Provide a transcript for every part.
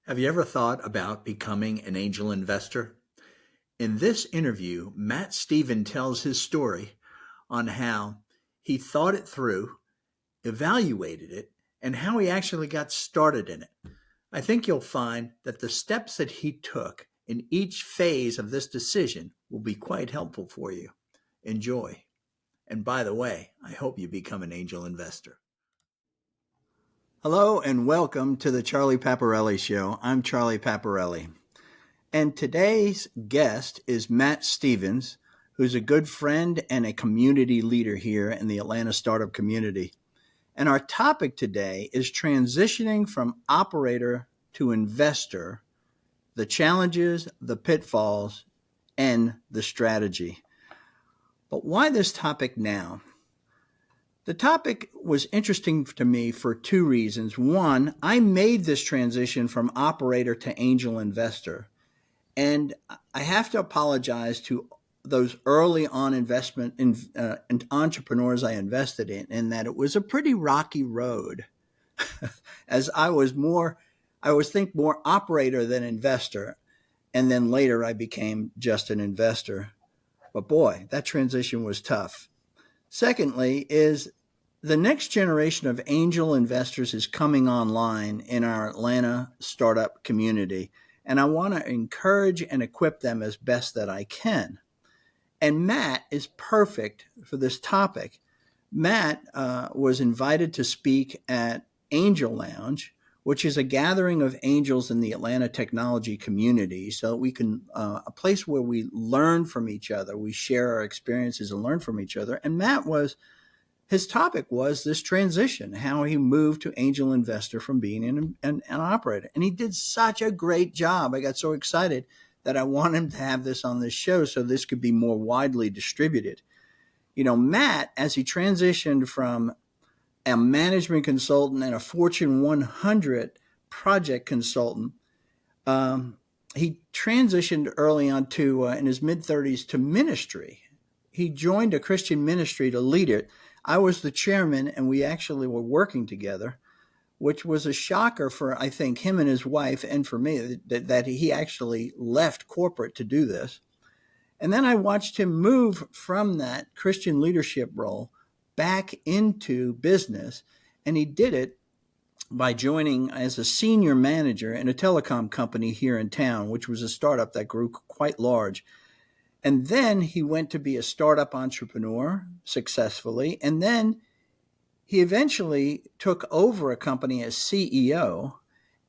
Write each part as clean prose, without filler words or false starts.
Have you ever thought about becoming an angel investor? In this interview, Matt Steven tells his story on how he thought it through, evaluated it, and how he actually got started in it. I think you'll find that the steps that he took in each phase of this decision will be quite helpful for you. Enjoy. And by the way, I hope you become an angel investor. Hello and welcome to the Charlie Paparelli Show. I'm Charlie Paparelli. And today's guest is Matt Stevens, who's a good friend and a community leader here in the Atlanta startup community. And our topic today is transitioning from operator to investor, the challenges, the pitfalls, and the strategy. But why this topic now? The topic was interesting to me for two reasons. One, I made this transition from operator to angel investor. And I have to apologize to those early on investment and entrepreneurs I invested in that it was a pretty rocky road as I was more operator than investor. And then later I became just an investor. But boy, that transition was tough. Secondly, is the next generation of angel investors is coming online in our Atlanta startup community, and I want to encourage and equip them as best that I can. And Matt is perfect for this topic. Matt was invited to speak at Angel Lounge, which is a gathering of angels in the Atlanta technology community, so we can a place where we learn from each other, we share our experiences and learn from each other. And his topic was this transition, how he moved to angel investor from being an operator. And he did such a great job. I got so excited that I want him to have this on this show so this could be more widely distributed. You know, Matt, as he transitioned from a management consultant and a Fortune 100 project consultant, he transitioned early on to, in his mid-30s, to ministry. He joined a Christian ministry to lead it. I was the chairman, and we actually were working together, which was a shocker for, I think, him and his wife, and for me, that he actually left corporate to do this. And then I watched him move from that Christian leadership role back into business, and he did it by joining as a senior manager in a telecom company here in town, which was a startup that grew quite large. And then he went to be a startup entrepreneur successfully. And then he eventually took over a company as CEO.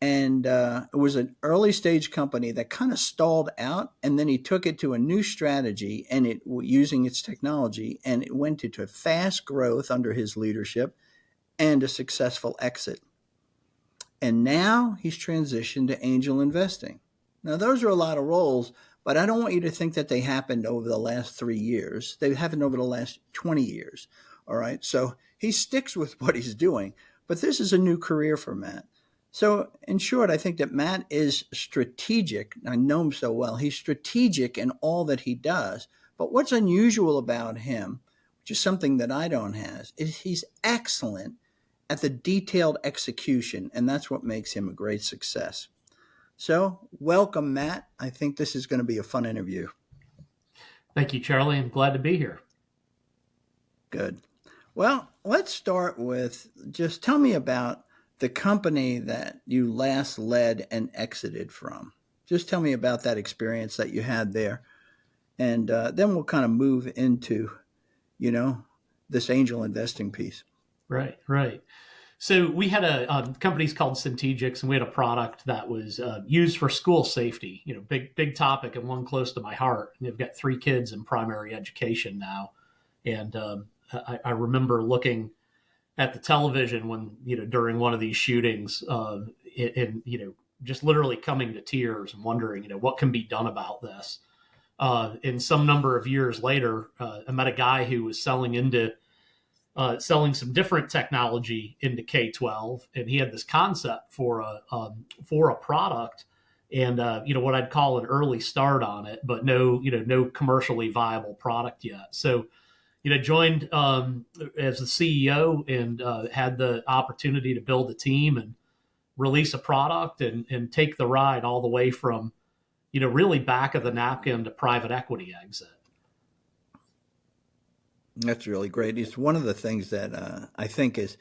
And it was an early stage company that kind of stalled out. And then he took it to a new strategy and using its technology. And it went into fast growth under his leadership and a successful exit. And now he's transitioned to angel investing. Now, those are a lot of roles. But I don't want you to think that they happened over the last 3 years. They happened over the last 20 years. All right. So he sticks with what he's doing. But this is a new career for Matt. So in short, I think that Matt is strategic. I know him so well. He's strategic in all that he does. But what's unusual about him, which is something that I don't have, is he's excellent at the detailed execution. And that's what makes him a great success. So welcome, Matt. I think this is going to be a fun interview. Thank you, Charlie. I'm glad to be here. Good. Well, let's start with just tell me about the company that you last led and exited from. Just tell me about that experience that you had there. And then we'll kind of move into, this angel investing piece. Right. So we had a company's called Centegix, and we had a product that was used for school safety. Big topic and one close to my heart. And I've got 3 kids in primary education now, and I remember looking at the television when during one of these shootings, and just literally coming to tears and wondering what can be done about this. And some number of years later, I met a guy who was selling some different technology into K-12, and he had this concept for a product, and what I'd call an early start on it, but no commercially viable product yet. So joined as the CEO and had the opportunity to build a team and release a product and take the ride all the way from, really back of the napkin to private equity exit. That's really great. It's one of the things that I think is,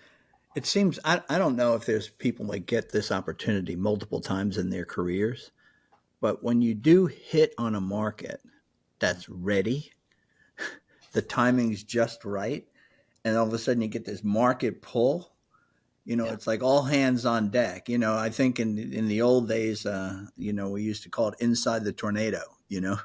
it seems, I don't know if there's people that get this opportunity multiple times in their careers, but when you do hit on a market that's ready, the timing's just right, and all of a sudden you get this market pull. Yeah. It's like all hands on deck. I think in the old days, we used to call it inside the tornado. Yeah.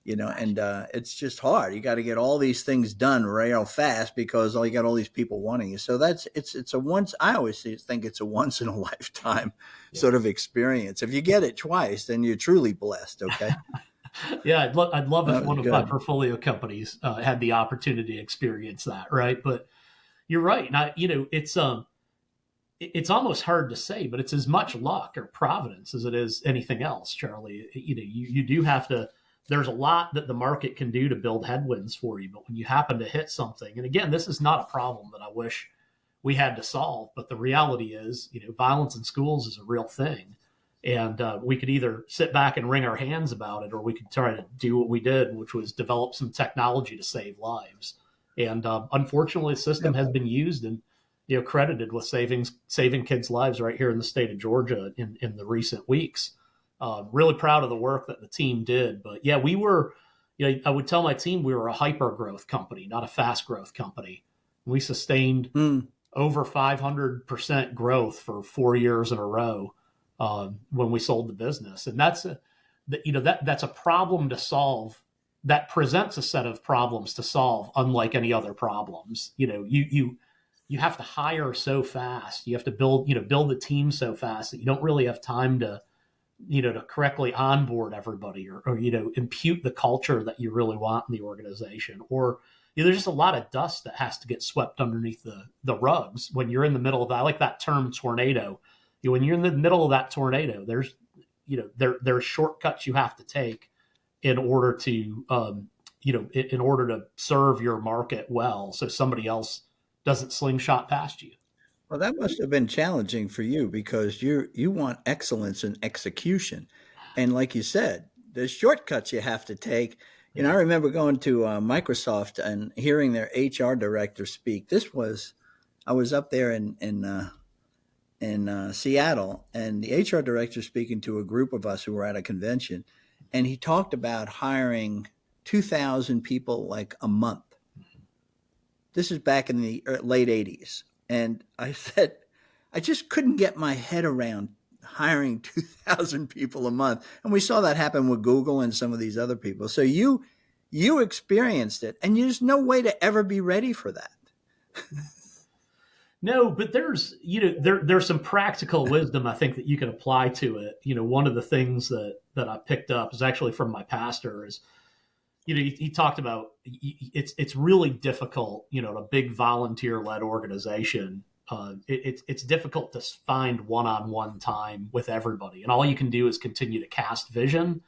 And it's just hard. You got to get all these things done real fast because you got all these people wanting you. So it's a once. I always think it's a once in a lifetime sort of experience. If you get it twice, then you're truly blessed. Okay. Yeah, I'd love if one of my Good. portfolio companies had the opportunity to experience that, right? But you're right. And it's almost hard to say, but it's as much luck or providence as it is anything else, Charlie. You do have to. There's a lot that the market can do to build headwinds for you, but when you happen to hit something, and again, this is not a problem that I wish we had to solve, but the reality is, violence in schools is a real thing. And we could either sit back and wring our hands about it, or we could try to do what we did, which was develop some technology to save lives. And unfortunately, the system has been used and credited with saving kids' lives right here in the state of Georgia in the recent weeks. Really proud of the work that the team did. But yeah, we were. I would tell my team we were a hyper growth company, not a fast growth company. We sustained over 500% growth for 4 years in a row. When we sold the business, and that's a problem to solve. That presents a set of problems to solve, unlike any other problems. You have to hire so fast. You have to build the team so fast that you don't really have time to correctly onboard everybody or impute the culture that you really want in the organization. Or there's just a lot of dust that has to get swept underneath the rugs when you're in the middle of that. I like that term tornado. When you're in the middle of that tornado, there's shortcuts you have to take in order to in order to serve your market well, so somebody else doesn't slingshot past you. Well, that must have been challenging for you because you want excellence in execution, and like you said, there's shortcuts you have to take. I remember going to Microsoft and hearing their HR director speak. I was up there in Seattle, and the HR director speaking to a group of us who were at a convention, and he talked about hiring 2,000 people like a month. This is back in the late 80s. And I said, I just couldn't get my head around hiring 2,000 people a month. And we saw that happen with Google and some of these other people. So you experienced it, and there's no way to ever be ready for that. No, but there's there's some practical wisdom I think that you can apply to it. One of the things that I picked up is actually from my pastor. Is he talked about it's really difficult. A big volunteer led organization. It's difficult to find one-on-one time with everybody, and all you can do is continue to cast vision,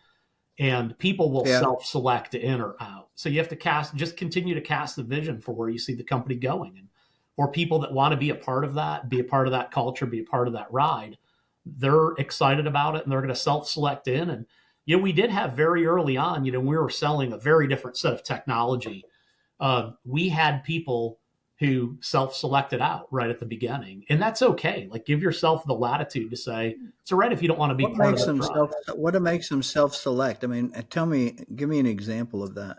and people will self-select in or out. So you have to continue to cast the vision for where you see the company going, and for people that want to be a part of that, be a part of that culture, be a part of that ride, they're excited about it and they're going to self-select in. And, we did have very early on, we were selling a very different set of technology. We had people who self-selected out right at the beginning, and that's okay. Like, give yourself the latitude to say, it's all right if you don't want to be part of that. What makes them self-select? I mean, give me an example of that.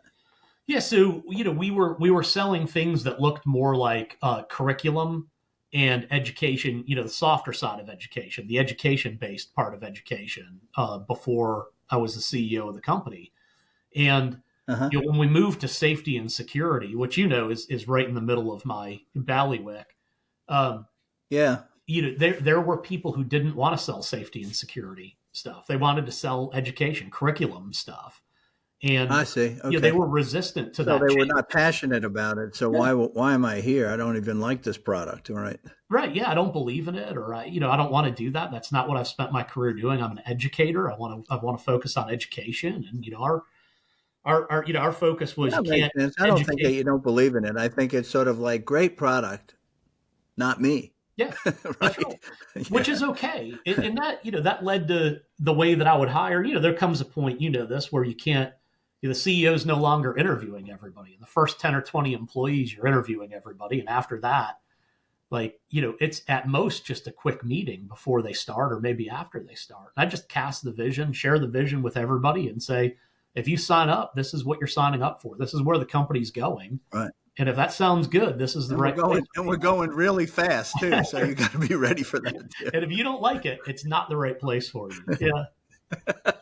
Yeah, so we were selling things that looked more like curriculum and education, the softer side of education, the education-based part of education before I was the CEO of the company. And when we moved to safety and security, which is right in the middle of my bailiwick, there were people who didn't want to sell safety and security stuff. They wanted to sell education, curriculum stuff. And I see. Okay. They were resistant to that. So they were not passionate about it. So why am I here? I don't even like this product. All right. Right. Yeah. I don't believe in it, or I don't want to do that. That's not what I've spent my career doing. I'm an educator. I want to focus on education. And our focus was I don't think that you don't believe in it. I think it's sort of like, great product, not me. Yeah, that's Right. right. Which is okay. And that, that led to the way that I would hire. There comes a point, this, where you can't, the CEO is no longer interviewing everybody. In the first 10 or 20 employees, you're interviewing everybody. And after that, it's at most just a quick meeting before they start or maybe after they start. I just cast the vision, share the vision with everybody and say, if you sign up, this is what you're signing up for. This is where the company's going. Right. And if that sounds good, this is the right place. And we're going really fast too. So you got to be ready for that too. And if you don't like it, it's not the right place for you. Yeah.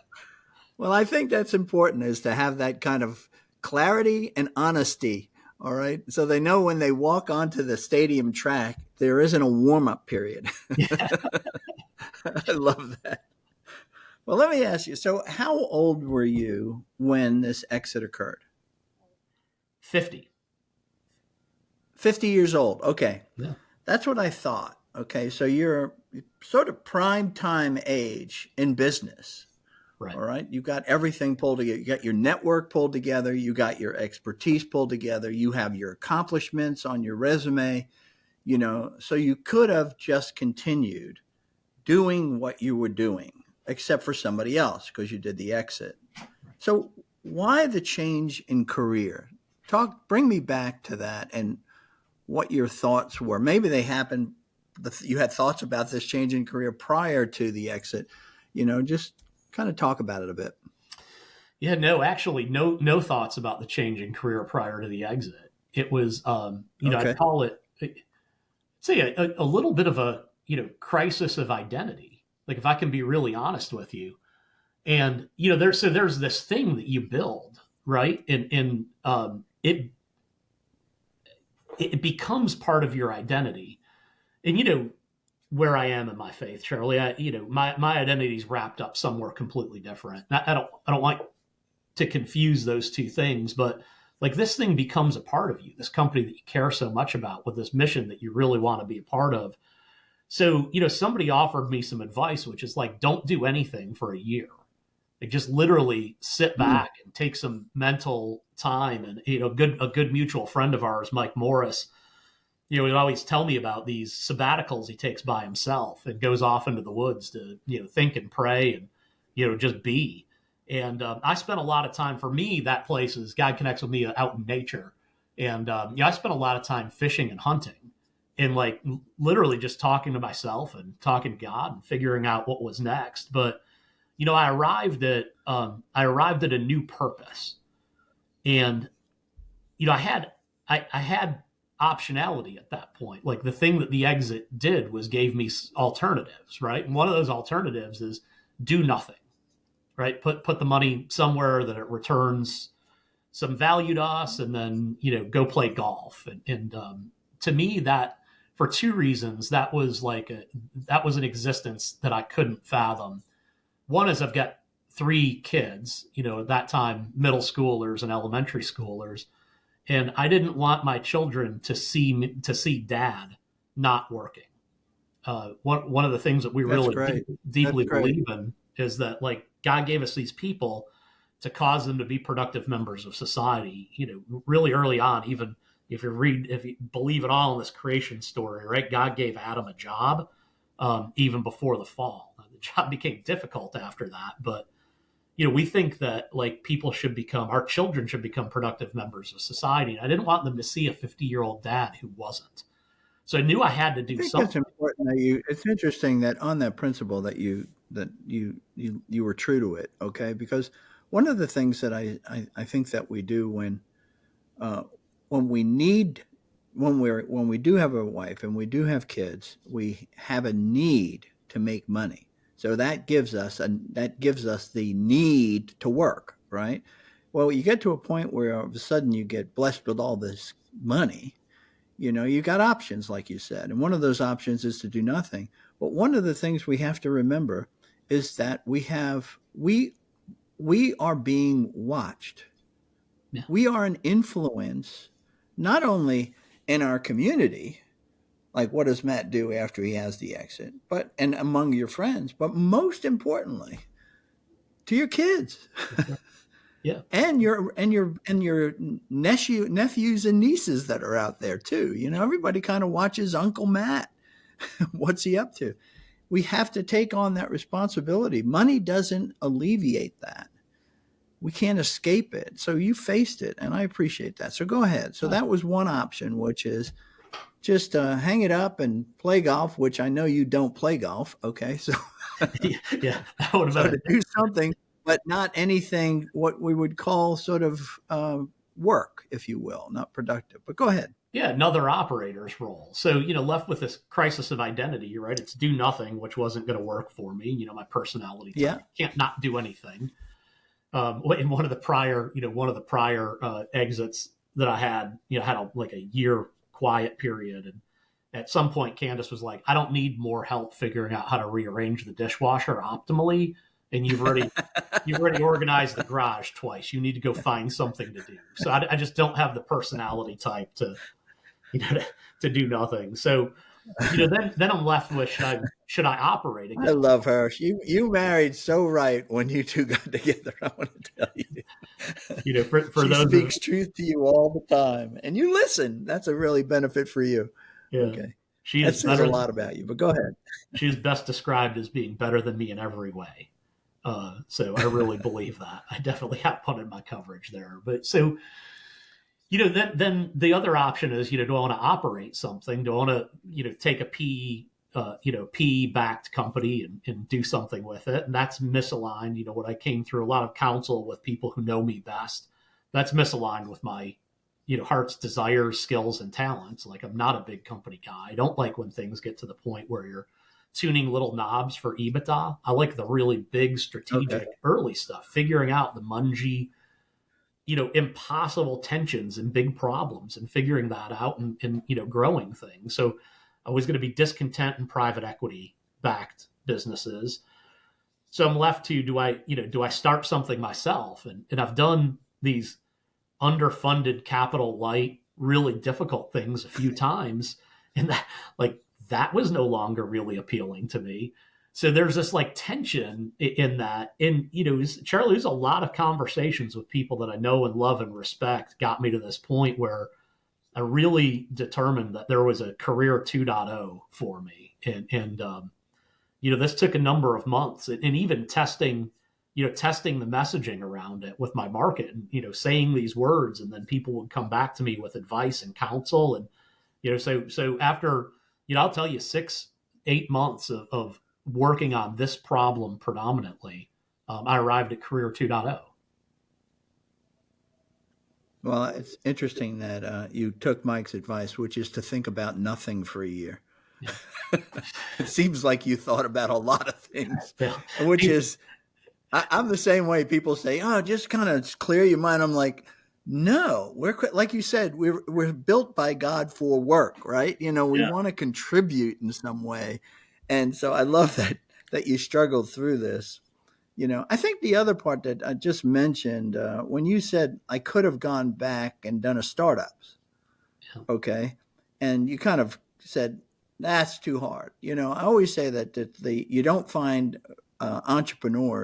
Well, I think that's important, is to have that kind of clarity and honesty. All right. So they know when they walk onto the stadium track, there isn't a warm up period. Yeah. I love that. Well, let me ask you. So how old were you when this exit occurred? 50. 50 years old. Okay. Yeah. That's what I thought. Okay. So you're sort of prime time age in business. Right. All right. You got everything pulled together. You got your network pulled together. You got your expertise pulled together. You have your accomplishments on your resume, so you could have just continued doing what you were doing, except for somebody else, because you did the exit. So why the change in career? Bring me back to that and what your thoughts were. Maybe they happened, you had thoughts about this change in career prior to the exit, just kind of talk about it a bit. Yeah, no, actually, no thoughts about the change in career prior to the exit. It was, Okay. I'd call it, say, a little bit of a, crisis of identity. Like, if I can be really honest with you, and there's this thing that you build, right, and it becomes part of your identity. And where I am in my faith, Charlie, my identity is wrapped up somewhere completely different. I don't like to confuse those two things, but like, this thing becomes a part of you, this company that you care so much about, with this mission that you really want to be a part of. So, somebody offered me some advice, which is like, don't do anything for a year. Like, just literally sit back and take some mental time. And, a good mutual friend of ours, Mike Morris, he'd always tell me about these sabbaticals he takes by himself and goes off into the woods to, think and pray and, just be. And I spent a lot of time, for me, that place is, God connects with me out in nature. And, I spent a lot of time fishing and hunting and like literally just talking to myself and talking to God and figuring out what was next. But, I arrived at a new purpose. And, I had optionality at that point. Like, the thing that the exit did was gave me alternatives, right? And one of those alternatives is do nothing, right? Put the money somewhere that it returns some value to us, and then, go play golf. And to me, that, for two reasons, that was an existence that I couldn't fathom. One is, I've got 3 kids, at that time, middle schoolers and elementary schoolers. And I didn't want my children to see dad not working. One of the things that we really deeply believe in is that, like, God gave us these people to cause them to be productive members of society. Really early on, even if you believe at all in this creation story, right? God gave Adam a job even before the fall. Now, the job became difficult after that, but we think that, like, our children should become productive members of society. And I didn't want them to see a 50-year-old dad who wasn't. So I knew I had to do something. It's important that it's interesting that on that principle that you were true to it. Okay. Because one of the things that I think that we do when we do have a wife and we do have kids, we have a need to make money. So that gives us the need to work, right? Well, you get to a point where all of a sudden you get blessed with all this money. You got options, like you said, and one of those options is to do nothing. But one of the things we have to remember is that we are being watched. Yeah. We are an influence, not only in our community, like what does Matt do after he has the exit, and among your friends, but most importantly, to your kids. Yeah. And your nephews and nieces that are out there too. Everybody kind of watches Uncle Matt. What's he up to? We have to take on that responsibility. Money doesn't alleviate that. We can't escape it. So you faced it, and I appreciate that. So go ahead. So that was one option, which is just hang it up and play golf, which I know you don't play golf. Okay. So, Yeah, that would have so been to do something, but not anything what we would call sort of work, if you will, not productive. But go ahead. yeah, another operator's role. So, left with this crisis of identity, right? It's do nothing, which wasn't going to work for me. My personality type Yeah. can't not do anything. In one of the prior, exits that I had, had a year quiet period. And at some point, Candace was like, I don't need more help figuring out how to rearrange the dishwasher optimally. And you've already organized the garage twice. You need to go find something to do. So I just don't have the personality type to, to do nothing. So, then I'm left with should I operate I again? love her. You married so right when you two got together. I want to tell you. For She those speaks truth to you all the time, and you listen. That's a really benefit for you. yeah, Okay, she that is says a better. lot about you. But go ahead. She is best described as being better than me in every way. So I really believe that. I definitely have punted my coverage there. But so, then the other option is, do I want to operate something? Do I want to, take a PE backed company and do something with it? And that's misaligned. When I came through a lot of counsel with people who know me best, that's misaligned with my, heart's desires, skills, and talents. Like, I'm not a big company guy. I don't like when things get to the point where you're tuning little knobs for EBITDA. I like the really big Okay. strategic early stuff, figuring out the mungy, impossible tensions and big problems and figuring that out and growing things. So I was going to be discontent in private equity backed businesses. So I'm left to, do I start something myself? And I've done these underfunded capital light, really difficult things a few times. And that was no longer really appealing to me. So there's this tension in that. And, Charlie, there's a lot of conversations with people that I know and love and respect got me to this point where I really determined that there was a career 2.0 for me. And this took a number of months and even testing the messaging around it with my market and, saying these words, and then people would come back to me with advice and counsel. And, so after, I'll tell you 6-8 months of working on this problem predominantly, I arrived at career 2.0. Well, it's interesting that you took Mike's advice, which is to think about nothing for a year. Yeah. It seems like you thought about a lot of things, Yeah. which is, I'm the same way. People say, "Oh, just kind of clear your mind." I'm like, no, like you said, we're built by God for work, right? We Yeah. want to contribute in some way, and so I love that you struggled through this. I think the other part that I just mentioned when you said I could have gone back and done a startups, Yeah. okay, and you kind of said that's too hard. I always say that you don't find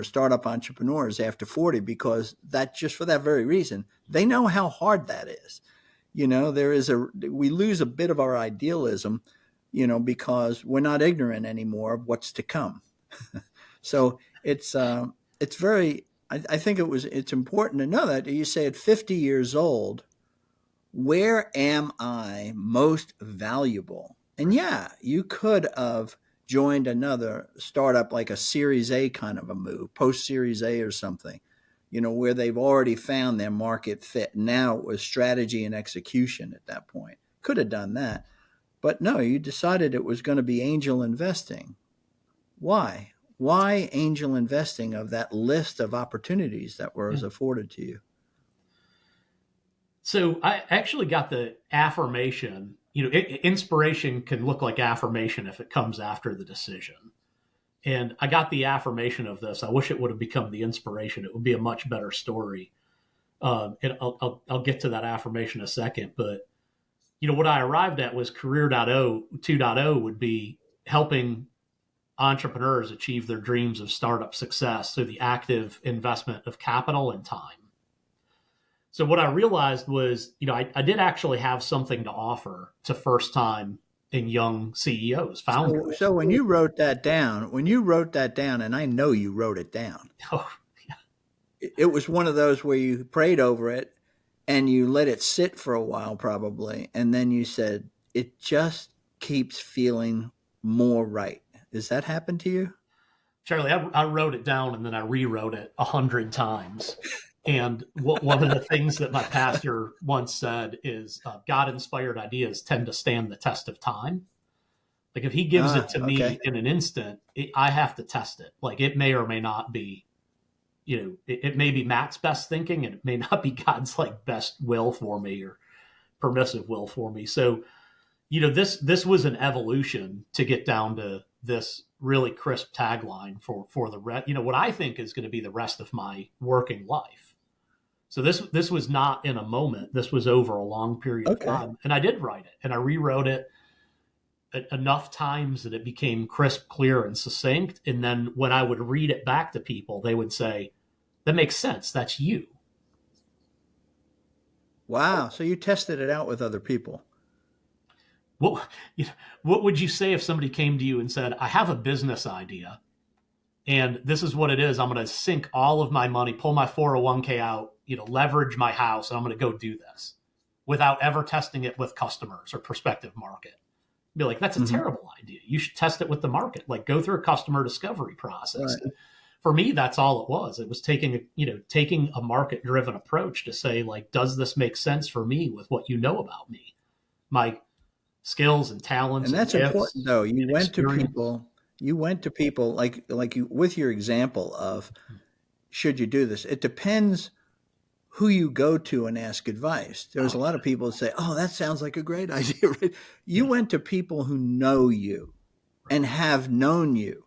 startup entrepreneurs after 40 because that just for that very reason, they know how hard that is. We lose a bit of our idealism, because we're not ignorant anymore of what's to come. So it's very, I think it's important to know that you say at 50 years old, where am I most valuable? And yeah, you could have joined another startup like a Series A kind of a move, post Series A or something, where they've already found their market fit. Now it was strategy and execution at that point. Could have done that. But no, you decided it was going to be angel investing. Why? Why angel investing of that list of opportunities that was Yeah. afforded to you? So I actually got the affirmation. Inspiration can look like affirmation if it comes after the decision. And I got the affirmation of this. I wish it would have become the inspiration. It would be a much better story. And I'll get to that affirmation in a second. But what I arrived at was career 2.0 would be helping entrepreneurs achieve their dreams of startup success through the active investment of capital and time. So what I realized was, I did actually have something to offer to first time in young CEOs, So, founders. so when you wrote that down, and I know you wrote it down, Oh, it was one of those where you prayed over it and you let it sit for a while, probably, and then you said, it just keeps feeling more right. Does that happen to you? Charlie, I wrote it down and then I rewrote it 100 times. And one of the things that my pastor once said is God-inspired ideas tend to stand the test of time. Like if he gives it Ah, to okay. me in an instant, I have to test it. Like it may or may not be, it may be Matt's best thinking and it may not be God's like best will for me or permissive will for me. So, this was an evolution to get down to this really crisp tagline for the what I think is going to be the rest of my working life. So this was not in a moment. This was over a long period of Okay. time, and I did write it, and I rewrote it enough times that it became crisp, clear, and succinct. And then when I would read it back to people, they would say, "That makes sense. That's you." Wow. So you tested it out with other people. What what would you say if somebody came to you and said, "I have a business idea, and this is what it is. I'm going to sink all of my money, pull my 401k out, leverage my house, and I'm going to go do this without ever testing it with customers or prospective market." Be like, that's a Hmm. terrible idea. You should test it with the market. Like go through a customer discovery process. Right. And for me, that's all it was. It was taking a market driven approach to say, like, does this make sense for me with what you know about me, my skills and talents And and that's important, gifts though. and experience? You went to people like you with your example of should you do this? It depends who you go to and ask advice. There's Oh a lot of people that say, "Oh, that sounds like a great idea." Right? You yeah, went to people who know you right, and have known you,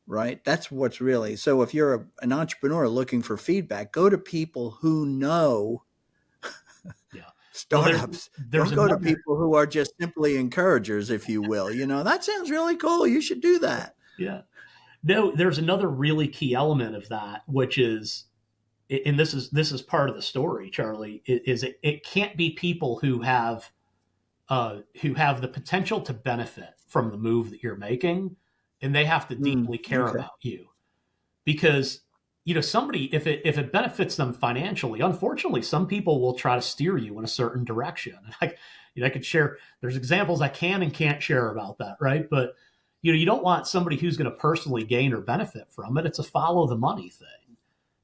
right? That's what's really. So if you're an entrepreneur looking for feedback, go to people who know yeah. Well, startups. there's Don't go to another. people who are just simply encouragers, if you will. That sounds really cool. You should do that. Yeah, no, there's another really key element of that, which is, and this is part of the story, Charlie. Is it can't be people who have the potential to benefit from the move that you're making, and they have to deeply care Okay. about you because somebody if it benefits them financially, unfortunately some people will try to steer you in a certain direction. I could share, there's examples I can and can't share about that, right? But you don't want somebody who's going to personally gain or benefit from it. It's a follow the money thing.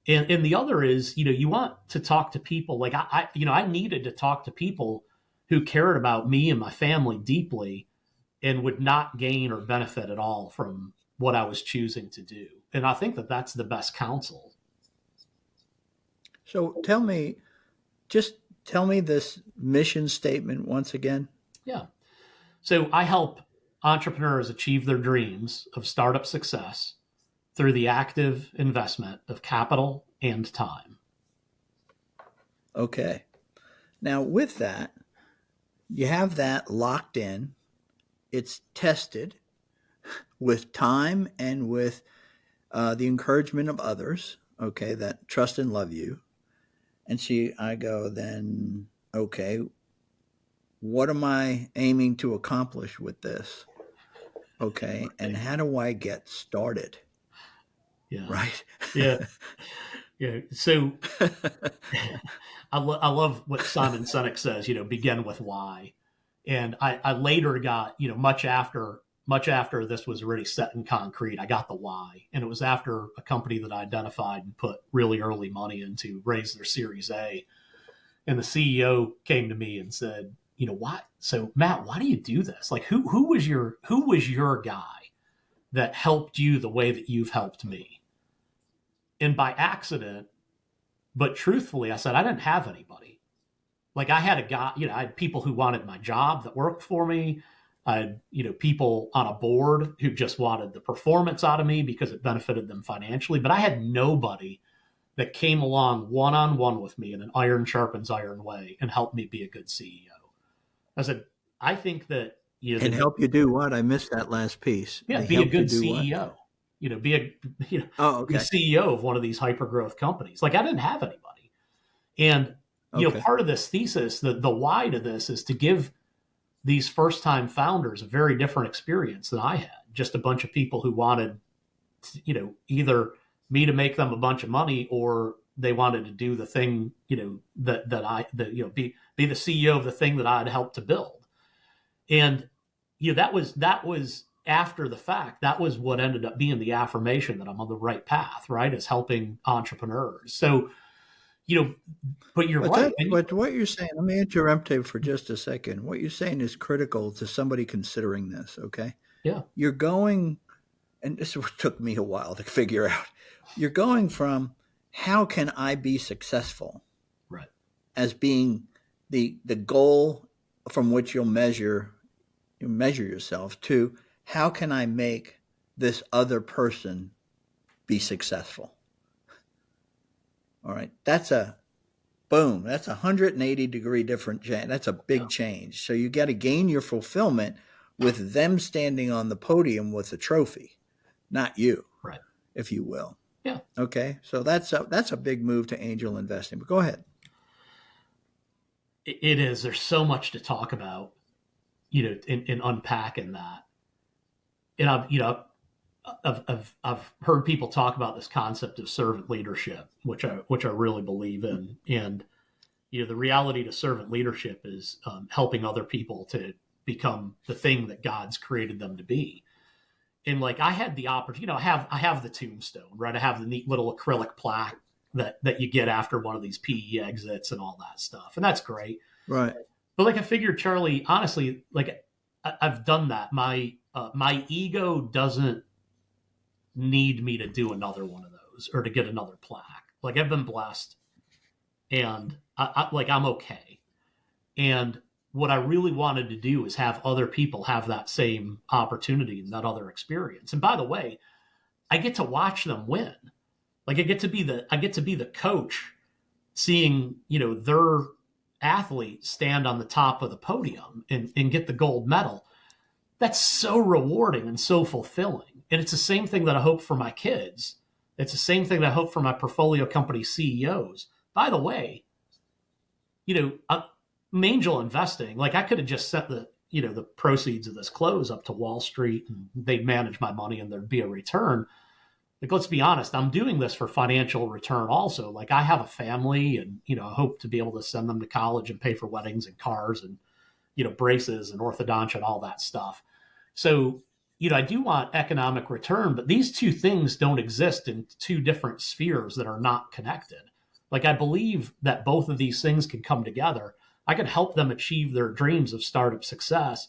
And the other is, you want to talk to people like I needed to talk to people who cared about me and my family deeply and would not gain or benefit at all from what I was choosing to do. And I think that that's the best counsel. So just tell me this mission statement once again. Yeah. So I help entrepreneurs achieve their dreams of startup success through the active investment of capital and time. Okay. Now, with that, you have that locked in. It's tested with time and with the encouragement of others, okay, that trust and love you. And I go, then, okay, what am I aiming to accomplish with this? Okay, and how do I get started? Yeah. Right? Yeah. Yeah. So I love what Simon Sinek says, begin with why. And I later got, much after this was already set in concrete, I got the why. And it was after a company that I identified and put really early money into raise their Series A. And the CEO came to me and said, why? So Matt, why do you do this? Like who was your guy that helped you the way that you've helped me? And by accident, but truthfully, I said, I didn't have anybody. Like I had a guy, I had people who wanted my job that worked for me. I had, people on a board who just wanted the performance out of me because it benefited them financially. But I had nobody that came along one on one with me in an iron sharpens iron way and helped me be a good CEO. I said, I think that, And help you do what? I missed that last piece. yeah, They be a helped you good do what? CEO. Be a Oh, be a okay. CEO of one of these hyper growth companies. Like I didn't have anybody, and Okay. part of this thesis, the why to this is to give these first time founders a very different experience than I had. Just a bunch of people who wanted, either me to make them a bunch of money, or they wanted to do the thing, be the CEO of the thing that I'd helped to build. And, that was after the fact. That was what ended up being the affirmation that I'm on the right path, right? Is helping entrepreneurs. So, but you're right. But what you're saying, let me interrupt you for just a second. What you're saying is critical to somebody considering this, okay? Yeah. You're going, and this took me a while to figure out. You're going from how can I be successful, right, as being the goal from which you measure yourself, to how can I make this other person be successful. All right, that's a 180-degree different change. That's a big change. So you got to gain your fulfillment with them standing on the podium with a trophy, not you, right, if you will. Yeah. Okay. So that's a big move to angel investing. But go ahead. It is. There's so much to talk about, in unpacking that. And I've heard people talk about this concept of servant leadership, which I really believe in. And the reality to servant leadership is helping other people to become the thing that God's created them to be. And like I had the opportunity, I have the tombstone, right? I have the neat little acrylic plaque that you get after one of these PE exits and all that stuff, and that's great. Right. But like I figured, Charlie, honestly, like I've done that. My ego doesn't need me to do another one of those or to get another plaque. Like I've been blessed, and I'm okay. And what I really wanted to do is have other people have that same opportunity and that other experience. And by the way, I get to watch them win. Like I get to be the coach, seeing their athlete stand on the top of the podium and get the gold medal. That's so rewarding and so fulfilling. And it's the same thing that I hope for my kids. It's the same thing that I hope for my portfolio company CEOs. By the way, angel investing, like I could have just sent the proceeds of this close up to Wall Street and they'd manage my money and there'd be a return. Like, let's be honest, I'm doing this for financial return also. Like I have a family and, I hope to be able to send them to college and pay for weddings and cars and, braces and orthodontia and all that stuff. So, I do want economic return, but these two things don't exist in two different spheres that are not connected. Like I believe that both of these things can come together. I can help them achieve their dreams of startup success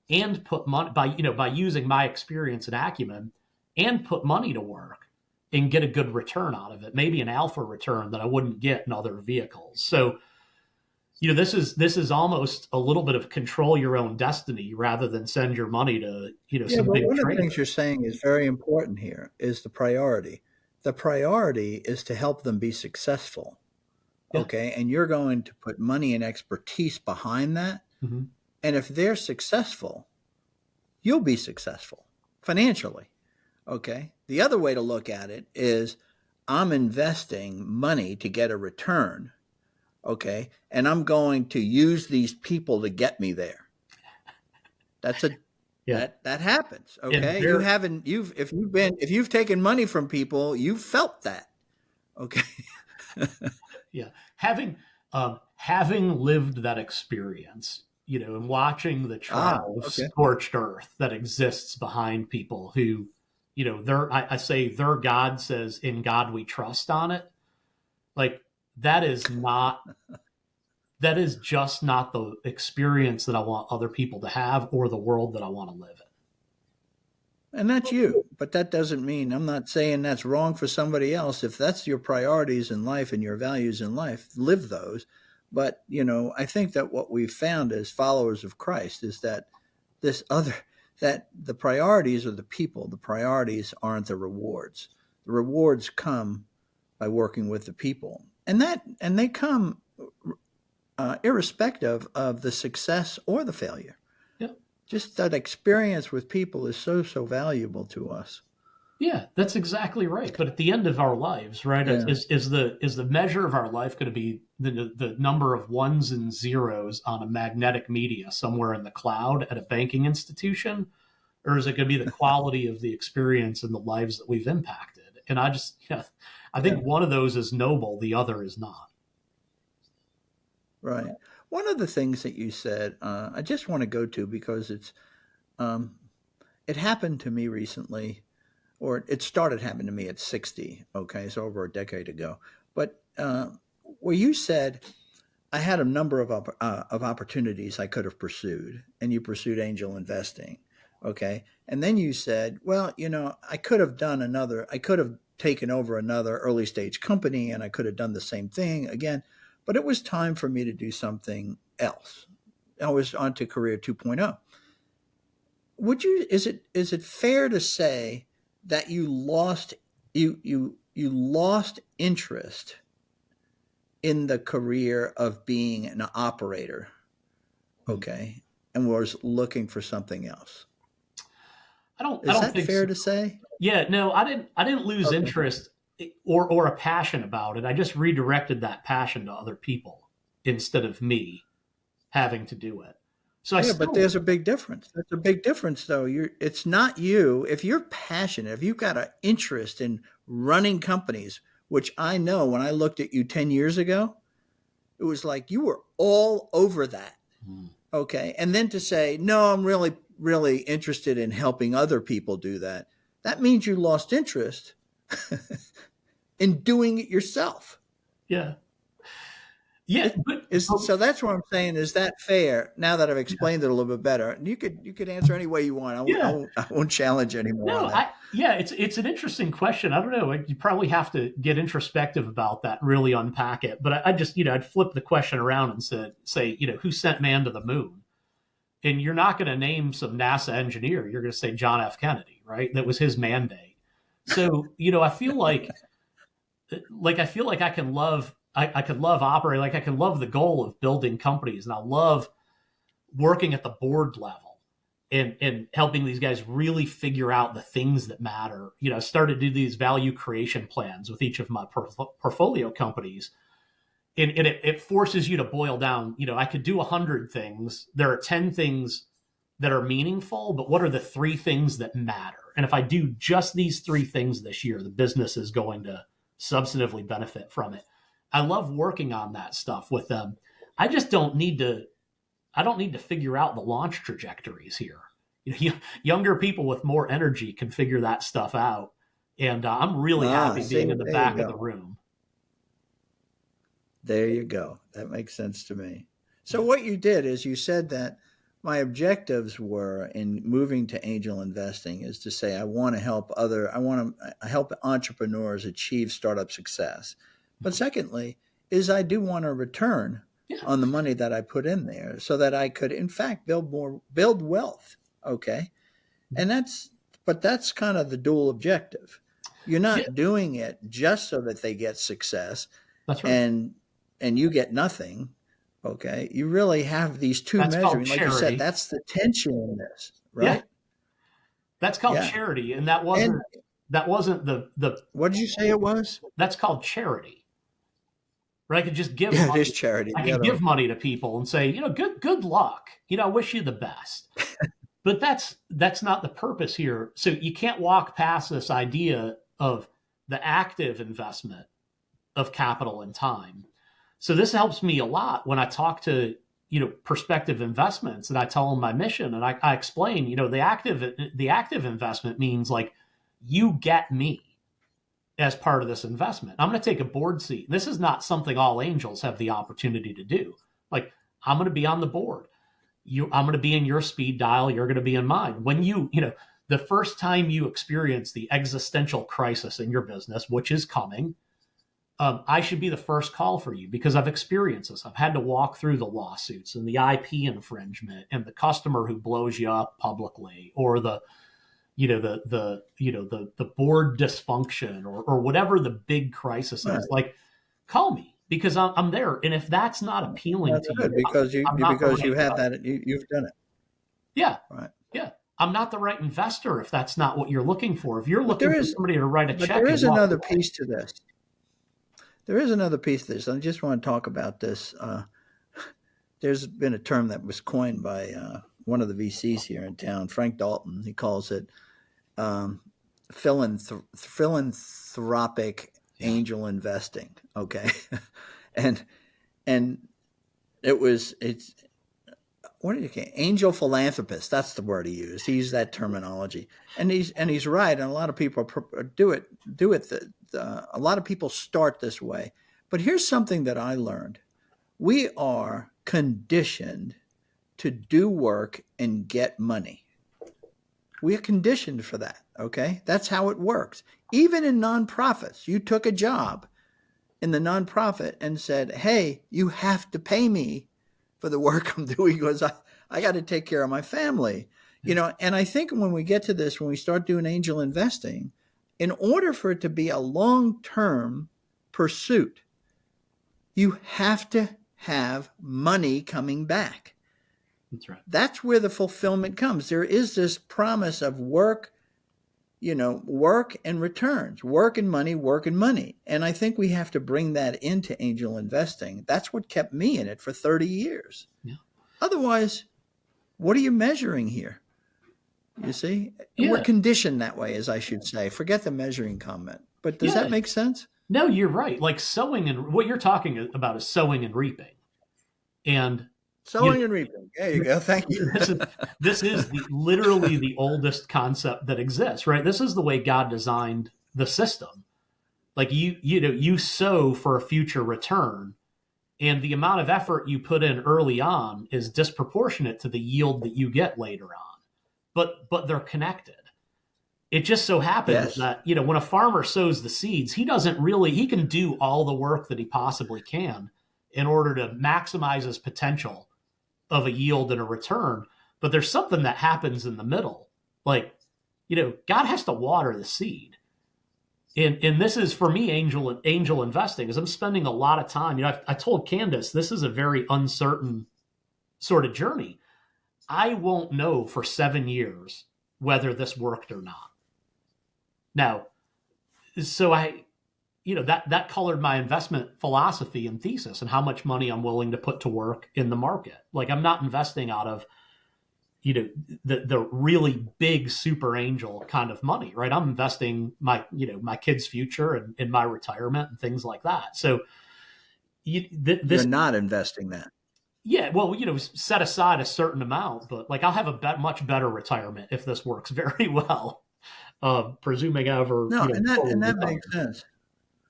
and put money by using my experience and acumen and put money to work and get a good return out of it, maybe an alpha return that I wouldn't get in other vehicles. So, this is almost a little bit of control your own destiny rather than send your money to, some but big one of the trader. things you're saying is very important here is the priority. The priority is to help them be successful. Yeah. Okay. And you're going to put money and expertise behind that. Mm-hmm. And if they're successful, you'll be successful financially. Okay. The other way to look at it is I'm investing money to get a return. Okay. And I'm going to use these people to get me there. That happens. Okay. If you've taken money from people, you've felt that. Okay. Yeah. Having lived that experience, and watching the trail of scorched earth that exists behind people who, I say their God says, "In God we trust" on it. Like that is just not the experience that I want other people to have or the world that I want to live in. And that's you. But that doesn't mean, I'm not saying that's wrong for somebody else. If that's your priorities in life and your values in life, live those. But, I think that what we've found as followers of Christ is that that the priorities are the people. The priorities aren't the rewards. The rewards come by working with the people. And they come irrespective of the success or the failure. Yeah. Just that experience with people is so valuable to us. Yeah, that's exactly right. But at the end of our lives, right, Yeah. is the measure of our life going to be the number of ones and zeros on a magnetic media somewhere in the cloud at a banking institution, or is it going to be the quality of the experience and the lives that we've impacted? And I Yeah. think one of those is noble, the other is not. Right. One of the things that you said, I just want to go to because um, it happened to me recently, or it started happening to me at 60. Okay, so over a decade ago. But where you said I had a number of opportunities I could have pursued, and you pursued angel investing. Okay, and then you said, well, I could have done another. I could have taken over another early stage company, and I could have done the same thing again. But it was time for me to do something else. I was on to career 2.0. Would you? Is it fair to say that you lost interest in the career of being an operator, okay, and was looking for something else? I Is don't that think fair so. to say? Yeah, no, I didn't lose Okay. interest or a passion about it. I just redirected that passion to other people instead of me having to do it. So I Yeah, but still, there's a big difference. That's a big difference, though. It's not you. If you're passionate, if you've got an interest in running companies, which I know when I looked at you 10 years ago, it was like you were all over that. Okay. And then to say, no, I'm really, really interested in helping other people do that, that means you lost interest in doing it yourself. yeah, yeah, It is, so that's what I'm saying. Is that fair? Now that I've yeah, explained it a little bit better, and you could answer any way you want. yeah. I won't challenge anymore on No, that. yeah, it's an interesting question. I don't know. You probably have to get introspective about that and really unpack it. But I just, I'd flip the question around and say, who sent man to the moon? And you're not going to name some NASA engineer. You're going to say John F. Kennedy, right? That was his mandate. So, I feel I feel like I can love, I could love operating, like I can love the goal of building companies, and I love working at the board level and helping these guys really figure out the things that matter. I started to do these value creation plans with each of my portfolio companies, and it forces you to boil down. I could do 100 things. There are 10 things that are meaningful, but what are the three things that matter? And if I do just these three things this year, the business is going to substantively benefit from it. I love working on that stuff with them. I just don't need to I don't need to figure out the launch trajectories here. Younger people with more energy can figure that stuff out. And I'm really Ah, happy see, being in the there you back of go. the room. There you go. That makes sense to me. So what you did is you said that my objectives were in moving to angel investing is to say I want to help entrepreneurs achieve startup success. But secondly, is I do want a return Yeah, on the money that I put in there so that I could in fact build wealth. Okay. And that's kind of the dual objective. You're yeah, not doing it just so that they get success that's right. and you get nothing. Okay, you really have these two That's called measuring, like you said, charity. that's the tension in this, Yeah, right? that's called Yeah. charity, and And that wasn't the what did you say it was? that's called charity. Right? I could just give Yeah, it is money. charity. I The could other give one. money to people and say, good luck. I wish you the best. But that's not the purpose here. So you can't walk past this idea of the active investment of capital and time. So this helps me a lot when I talk to prospective investments, and I tell them my mission, and I explain the active investment means like you get me as part of this investment. I'm going to take a board seat. This is not something all angels have the opportunity to do. Like I'm going to be on the board. I'm going to be in your speed dial. You're going to be in mine. When the first time you experience the existential crisis in your business, which is coming, I should be the first call for you because I've experienced this. I've had to walk through the lawsuits and the IP infringement and the customer who blows you up publicly, or the board dysfunction, or whatever the big crisis Right. is. Like, call me because I'm there. And if that's not appealing That's to good you, because I'm not the you right have guy. that you've done it. Yeah, Right. yeah. I'm not the right investor if that's not what you're looking for. If you're But looking there for is, somebody to write a but there check and is walk another away. piece to this. There is another piece to this. I just want to talk about this. There's been a term that was coined by one of the VCs here in town, Frank Dalton. He calls it um, philanthropic Yeah, angel investing. Okay, and and it's what did you call angel philanthropist? That's the word he used. He used that terminology, and he's right. And a lot of people do it. A lot of people start this way. But here's something that I learned: we are conditioned to do work and get money. We are conditioned for that. Okay, that's how it works. Even in nonprofits, you took a job in the nonprofit and said, "Hey, you have to pay me for the work I'm doing because I got to take care of my family." yeah, And I think when we get to this, when we start doing angel investing, in order for it to be a long-term pursuit, you have to have money coming back. that's right. That's where the fulfillment comes. There is this promise of work, work and returns, work and money, work and money. And I think we have to bring that into angel investing. That's what kept me in it for 30 years. Yeah, Otherwise, what are you measuring here? You see, we're yeah, conditioned that way, as I should say. Forget the measuring comment. But does yeah. that make sense? No, you're right. Like sowing and what you're talking about is sowing and reaping, and you know, Sowing and reaping. There you go. Thank you. this is literally the oldest concept that exists, right? This is the way God designed the system. Like you sow for a future return, and the amount of effort you put in early on is disproportionate to the yield that you get later on. But they're connected. It just so happens Yes. that when a farmer sows the seeds, he can do all the work that he possibly can in order to maximize his potential of a yield and a return. But there's something that happens in the middle. Like, God has to water the seed. And this is for me angel investing is I'm spending a lot of time. I told Candace this is a very uncertain sort of journey. I won't know for 7 years whether this worked or not. Now, so that colored my investment philosophy and thesis and how much money I'm willing to put to work in the market. Like I'm not investing out of the really big super angel kind of money, right? I'm investing my kids' future and in my retirement and things like that. So You're this, not investing that. yeah, well, set aside a certain amount, but like I'll have a much better retirement if this works very well, presuming I ever No, fully and that recover. makes sense.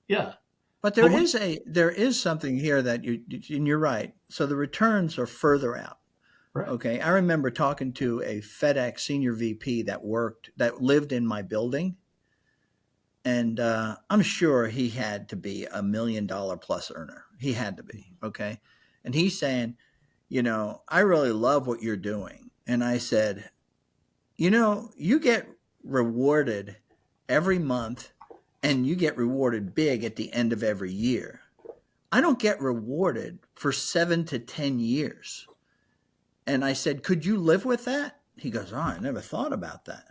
Yeah, But but we there is something here that and you're right. So the returns are further out. right, Okay. I remember talking to a FedEx senior VP that lived in my building. And I'm sure he had to be $1 million plus earner. He had to be. Okay. And he's saying, I really love what you're doing. And I said, you get rewarded every month and you get rewarded big at the end of every year. I don't get rewarded for 7 to 10 years. And I said, could you live with that? He goes, oh, I never thought about that.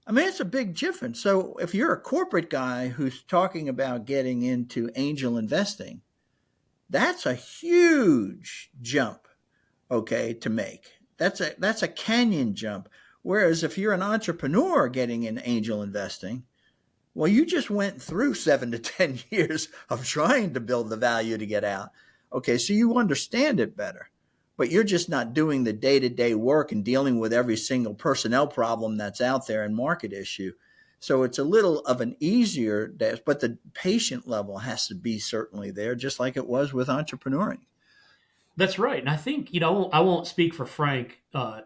I mean, it's a big difference. So if you're a corporate guy who's talking about getting into angel investing, that's a huge jump, okay, to make. That's a canyon jump. Whereas if you're an entrepreneur getting in angel investing, well, you just went through 7 to 10 years of trying to build the value to get out. Okay, so you understand it better, but you're just not doing the day-to-day work and dealing with every single personnel problem that's out there and market issue. So it's a little of an easier, but the patient level has to be certainly there, just like it was with entrepreneuring. that's right. And I think I won't speak for Frank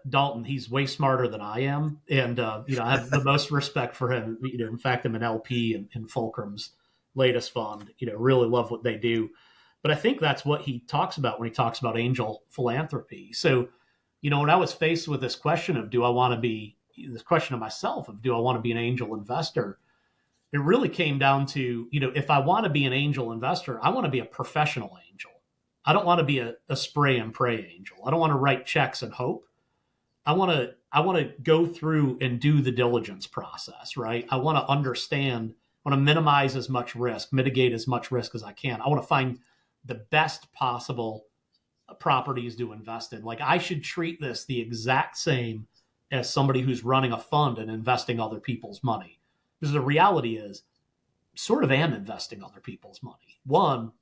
Dalton. He's way smarter than I am, and I have the most respect for him. In fact, I'm an LP in Fulcrum's latest fund. Really love what they do. But I think that's what he talks about when he talks about angel philanthropy. So, when I was faced with this question of this question of myself of do I want to be an angel investor, it really came down to, if I want to be an angel investor, I want to be a professional angel. I don't want to be a spray and pray angel. I don't want to write checks and hope. I want to go through and do the diligence process, right? I want to understand, I want to minimize as much risk, mitigate as much risk as I can. I want to find the best possible properties to invest in. Like I should treat this the exact same as somebody who's running a fund and investing other people's money. Because the reality is, sort of am investing other people's money. One,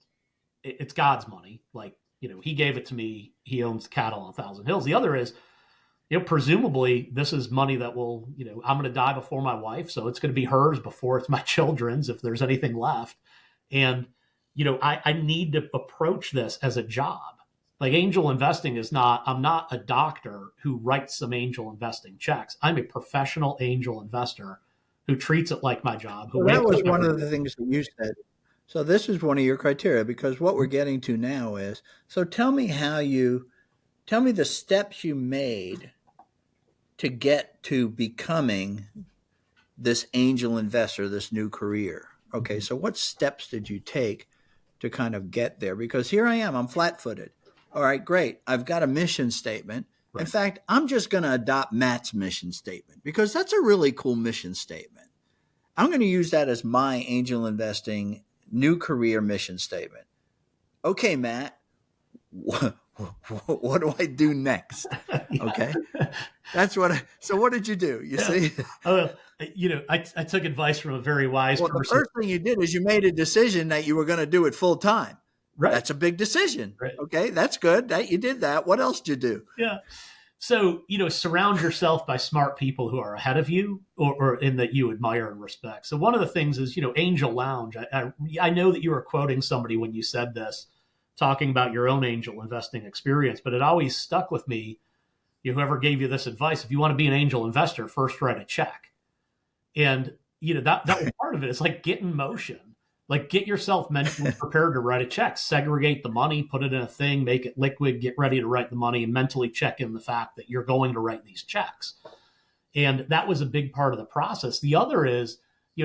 it's God's money. Like, he gave it to me. He owns cattle on 1,000 hills. The other is, presumably this is money that will, I'm going to die before my wife. So it's going to be hers before it's my children's, if there's anything left. And, I need to approach this as a job. Like angel investing is not, I'm not a doctor who writes some angel investing checks. I'm a professional angel investor who treats it like my job. Well, that was one of the things that you said. So this is one of your criteria, because what we're getting to now is, so tell me the steps you made to get to becoming this angel investor, this new career. Okay, so what steps did you take to kind of get there? Because here I am, I'm flat-footed. All right, great. I've got a mission statement. Right. In fact, I'm just going to adopt Matt's mission statement because that's a really cool mission statement. I'm going to use that as my angel investing new career mission statement. Okay, Matt, what do I do next? Okay. That's so what did you do? You see? I took advice from a very wise person. The first thing you did is you made a decision that you were going to do it full time. Right. That's a big decision. Right. Okay. That's good that you did that. What else did you do? Yeah. So, surround yourself by smart people who are ahead of you or in that you admire and respect. So one of the things is, Angel Lounge. I know that you were quoting somebody when you said this, talking about your own angel investing experience, but it always stuck with me. Whoever gave you this advice, if you want to be an angel investor, first write a check. And, that was part of it. It's like get in motion. Like get yourself mentally prepared to write a check, segregate the money, put it in a thing, make it liquid, get ready to write the money, and mentally check in the fact that you're going to write these checks. And that was a big part of the process. The other is,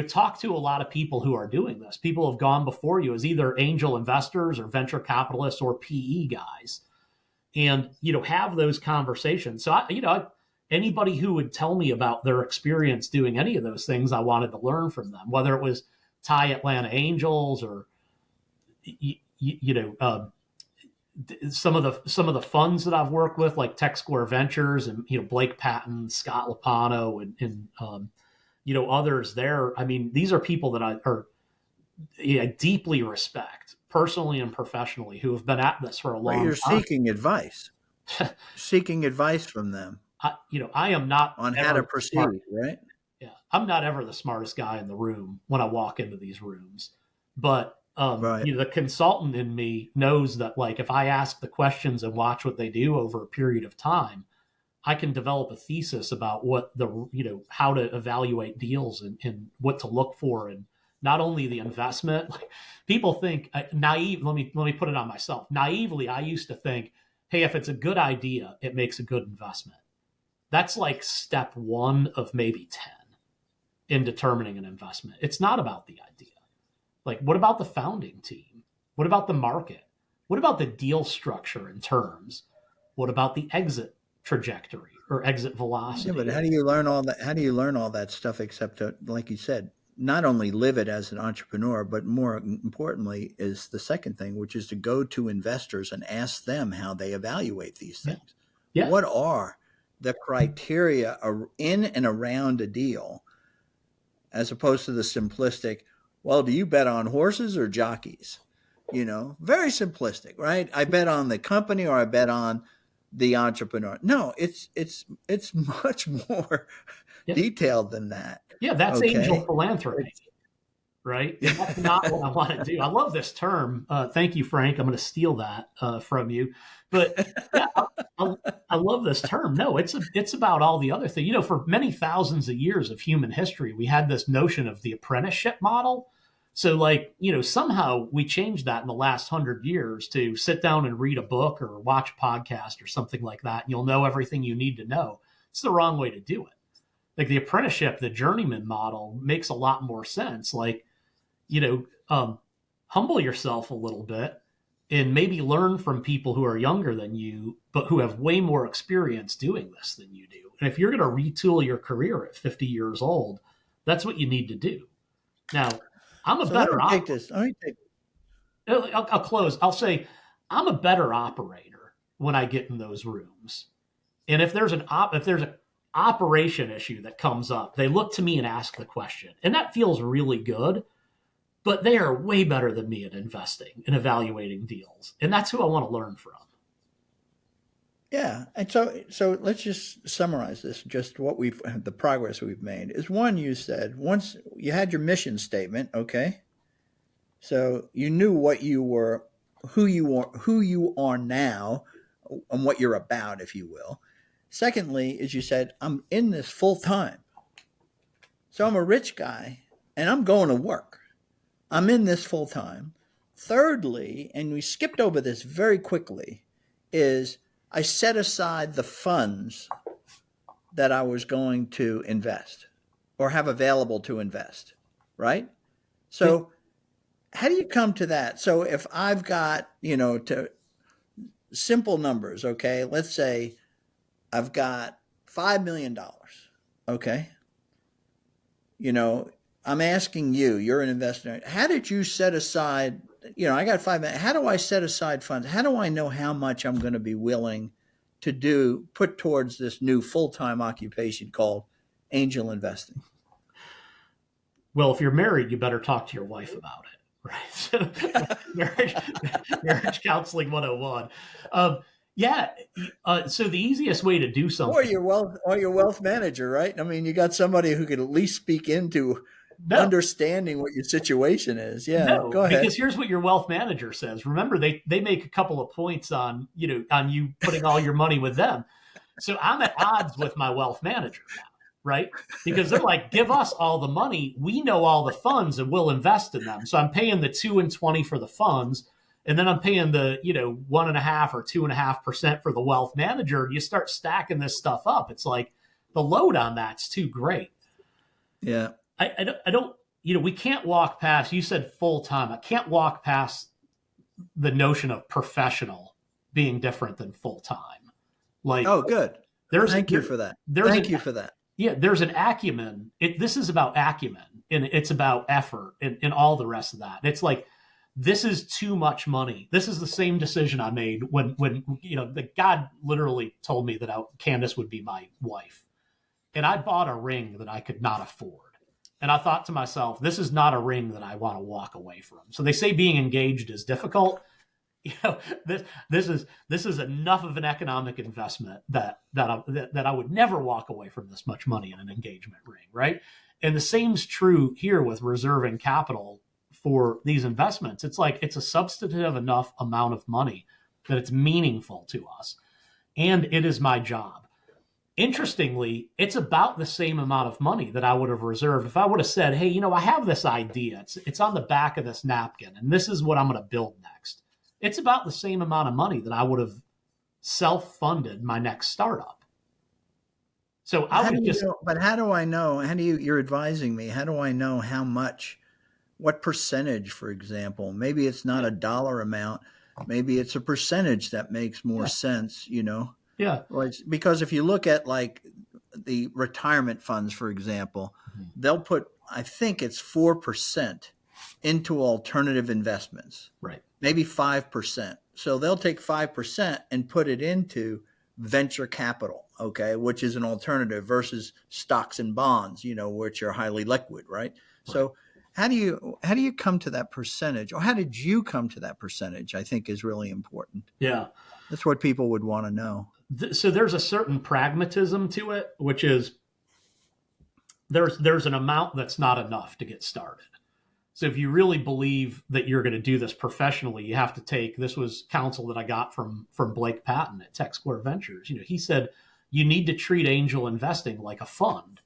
talk to a lot of people who are doing this. People have gone before you as either angel investors or venture capitalists or PE guys. And, have those conversations. So, anybody who would tell me about their experience doing any of those things, I wanted to learn from them, whether it was Thai Atlanta Angels or some of the funds that I've worked with, like Tech Square Ventures and Blake Patton, Scott Lopano, and others there. I mean, these are people that I deeply respect personally and professionally, who have been at this for a long time. You're seeking advice, seeking advice from them. I am not on how to proceed, right? Yeah, I'm not ever the smartest guy in the room when I walk into these rooms, but right. The consultant in me knows that, like, if I ask the questions and watch what they do over a period of time, I can develop a thesis about what how to evaluate deals and what to look for, and not only the investment. Like, people think naive. Let me put it on myself. Naively, I used to think, hey, if it's a good idea, it makes a good investment. That's like step one of maybe 10 in determining an investment. It's not about the idea. Like, what about the founding team? What about the market? What about the deal structure and terms? What about the exit trajectory or exit velocity? Yeah, but how do you learn all that? How do you learn all that stuff except to, like you said, not only live it as an entrepreneur, but more importantly is the second thing, which is to go to investors and ask them how they evaluate these things. Yeah. What are the criteria in and around a deal, as opposed to the simplistic, well, do you bet on horses or jockeys? Very simplistic, right? I bet on the company or I bet on the entrepreneur. No, it's much more detailed than that. Yeah, that's angel philanthropy, right? That's not what I want to do. I love this term. Thank you, Frank. I'm going to steal that from you. But yeah, I love this term. No, it's about all the other things. For many thousands of years of human history, we had this notion of the apprenticeship model. So, somehow we changed that in the last 100 years to sit down and read a book or watch a podcast or something like that, and you'll know everything you need to know. It's the wrong way to do it. Like the apprenticeship, the journeyman model makes a lot more sense. Like, humble yourself a little bit and maybe learn from people who are younger than you, but who have way more experience doing this than you do. And if you're going to retool your career at 50 years old, that's what you need to do. Now, I'm a So better let me take this. Let me take. I'll close. I'll say I'm a better operator when I get in those rooms. And if there's an operation issue that comes up, they look to me and ask the question. And that feels really good, but they are way better than me at investing and evaluating deals. And that's who I want to learn from. Yeah, and so let's just summarize this. Just the progress we've made is one. You said once you had your mission statement, okay. So you knew what you were, who you are now, and what you're about, if you will. Secondly, is you said I'm in this full time. So I'm a rich guy, and I'm going to work. I'm in this full time. Thirdly, and we skipped over this very quickly, is I set aside the funds that I was going to invest or have available to invest, right? So how do you come to that? So if I've got, to simple numbers, okay, let's say I've got $5 million, okay? I'm asking you're an investor. How did you set aside, I got 5 million. How do I set aside funds? How do I know how much I'm going to be willing to put towards this new full-time occupation called angel investing? Well, if you're married, you better talk to your wife about it, right? So, marriage counseling 101. So the easiest way to do something, or your wealth manager, right? I mean, you got somebody who could at least speak into understanding what your situation is. Yeah, no, go ahead. Because here's what your wealth manager says. Remember, they make a couple of points on you putting all your money with them. So I'm at odds with my wealth manager now, right? Because they're like, give us all the money. We know all the funds and we'll invest in them. So I'm paying the 2 and 20 for the funds. And then I'm paying the, 1.5 or 2.5% for the wealth manager. And you start stacking this stuff up. It's like the load on that's too great. Yeah. I don't, we can't walk past, you said full time. I can't walk past the notion of professional being different than full time. Like, oh, good. Thank you for that. Yeah. There's an acumen. This is about acumen and it's about effort and all the rest of that. It's like, this is too much money. This is the same decision I made when the God literally told me that Candace would be my wife. And I bought a ring that I could not afford. And I thought to myself, this is not a ring that I want to walk away from. So they say being engaged is difficult. This is enough of an economic investment that I would never walk away from this much money in an engagement ring, right? And the same's true here with reserving capital for these investments. It's like it's a substantive enough amount of money that it's meaningful to us. And it is my job. Interestingly, it's about the same amount of money that I would have reserved if I would have said, hey, I have this idea. It's on the back of this napkin, and this is what I'm going to build next. It's about the same amount of money that I would have self-funded my next startup. So but how do I know? You're advising me. How do I know how much, what percentage, for example? Maybe it's not a dollar amount. Maybe it's a percentage that makes more sense, Yeah. Because if you look at like the retirement funds, for example, they'll put, I think it's 4% into alternative investments. Right. Maybe 5%. So they'll take 5% and put it into venture capital, okay, which is an alternative versus stocks and bonds, which are highly liquid, right? So how do you come to that percentage, or how did you come to that percentage? I think is really important. Yeah. That's what people would want to know. So there's a certain pragmatism to it, which is there's an amount that's not enough to get started. So if you really believe that you're going to do this professionally, you have to take, this was counsel that I got from Blake Patton at Tech Square Ventures. He said, you need to treat angel investing like a fund.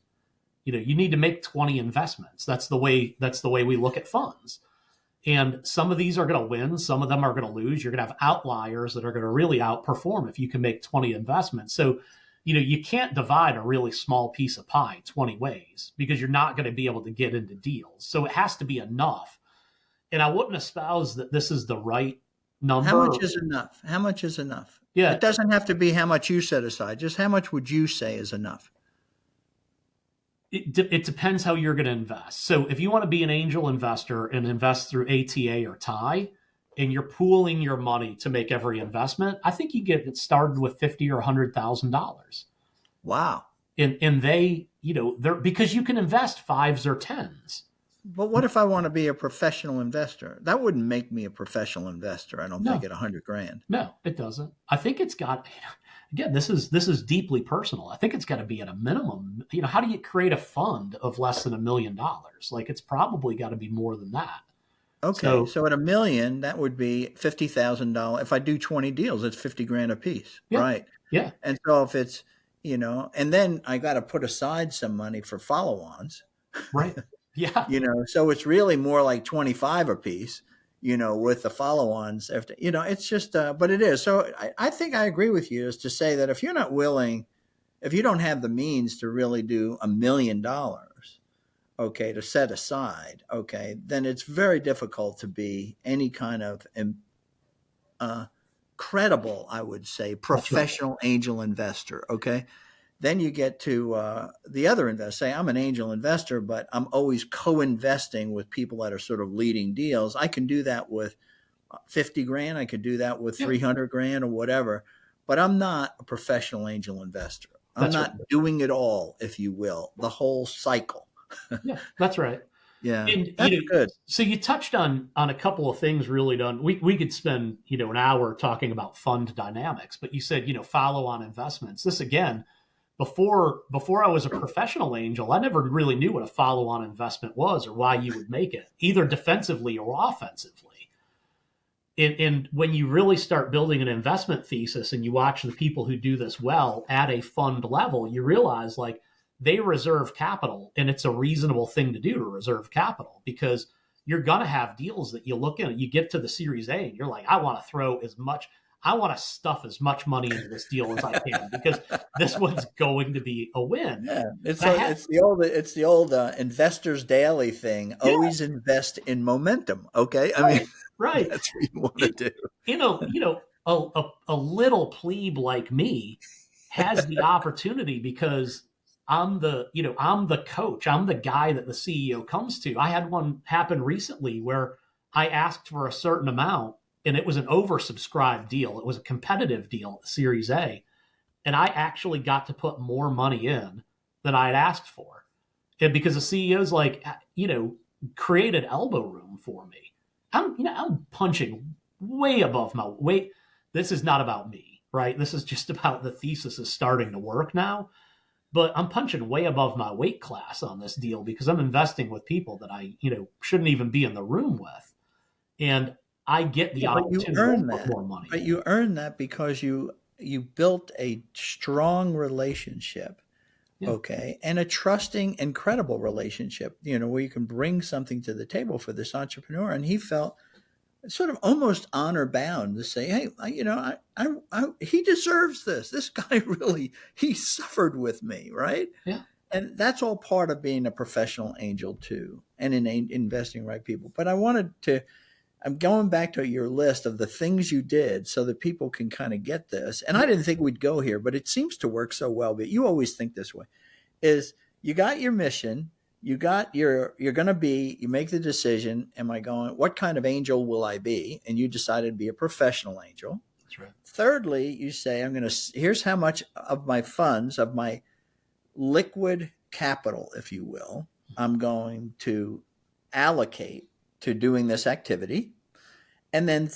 You need to make 20 investments. That's the way we look at funds. And some of these are going to win. Some of them are going to lose. You're going to have outliers that are going to really outperform if you can make 20 investments. So, you can't divide a really small piece of pie 20 ways because you're not going to be able to get into deals. So it has to be enough. And I wouldn't espouse that this is the right How number. much is enough? How much is enough? It Yeah, doesn't have to be how much you set aside. Just how much would you say is enough? it depends how you're going to invest. So if you want to be an angel investor and invest through ATA or TI, and you're pooling your money to make every investment, I think you get it started with 50 or $100,000. Wow. And they, they're because you can invest fives or tens. But what if I want to be a professional investor? That wouldn't make me a professional investor. I don't think No, at 100 grand. no, it doesn't. I think it's got, again, this is deeply personal. I think it's got to be at a minimum. How do you create a fund of less than $1 million? Like, it's probably got to be more than that. Okay, So so at a million, that would be $50,000. If I do 20 deals, it's 50 grand a piece, yeah, right? yeah, And so if it's, and then I got to put aside some money for follow-ons, right, yeah, so it's really more like 25 a piece, with the follow-ons after, it's just, but it is. So I think I agree with you, is to say that if you're not willing, if you don't have the means to really do $1 million, okay, to set aside, okay, then it's very difficult to be any kind of uh, credible, I would say, that's right. professional angel investor. Okay, then you get to the other investor. Say, I'm an angel investor, but I'm always co-investing with people that are sort of leading deals. I can do that with 50 grand. I could do that with Yeah, 300 grand or whatever, but I'm not a professional angel investor. I'm that's right. not doing it all, if you will, the whole cycle. Yeah, that's right. Yeah, And that's good. so you touched on a couple of things really done. We could spend an hour talking about fund dynamics, but you said follow on investments. This again, before I was a professional angel, I never really knew what a follow on investment was or why you would make it, either defensively or offensively. And when you really start building an investment thesis and you watch the people who do this well at a fund level, you realize like they reserve capital, and it's a reasonable thing to do to reserve capital because you're going to have deals that you look in, you get to the Series A and you're like, I want to stuff as much money into this deal as I can because this one's going to be a win. Yeah, it's And I had, it's the old Investors Daily thing. yeah, Always invest in momentum. Okay, I mean right, right. that's what you want to It, do. a little plebe like me has the opportunity because I'm the coach. I'm the guy that the CEO comes to. I had one happen recently where I asked for a certain amount and it was an oversubscribed deal. It was a competitive deal at Series A. And I actually got to put more money in than I had asked for. And because the CEO's like, created elbow room for me. I'm punching way above my weight. This is not about me, right? This is just about the thesis is starting to work now. But I'm punching way above my weight class on this deal because I'm investing with people that I, shouldn't even be in the room with. And I get the Yeah, but you opportunity to earn put that. more money But in. you earn that because you built a strong relationship, Yeah. okay, and a trusting and credible relationship. Where you can bring something to the table for this entrepreneur, and he felt sort of almost honor bound to say, "Hey, he deserves this. This guy really he suffered with me, right?" Yeah. And that's all part of being a professional angel too, and in investing right people. But I'm going back to your list of the things you did so that people can kind of get this. And I didn't think we'd go here, but it seems to work so well. But you always think this way: is you got your mission, you're going to be, you make the decision. Am I going? What kind of angel will I be? And you decided to be a professional angel. That's right. Thirdly, you say, I'm going to. Here's how much of my funds, of my liquid capital, if you will, I'm going to allocate to doing this activity. And then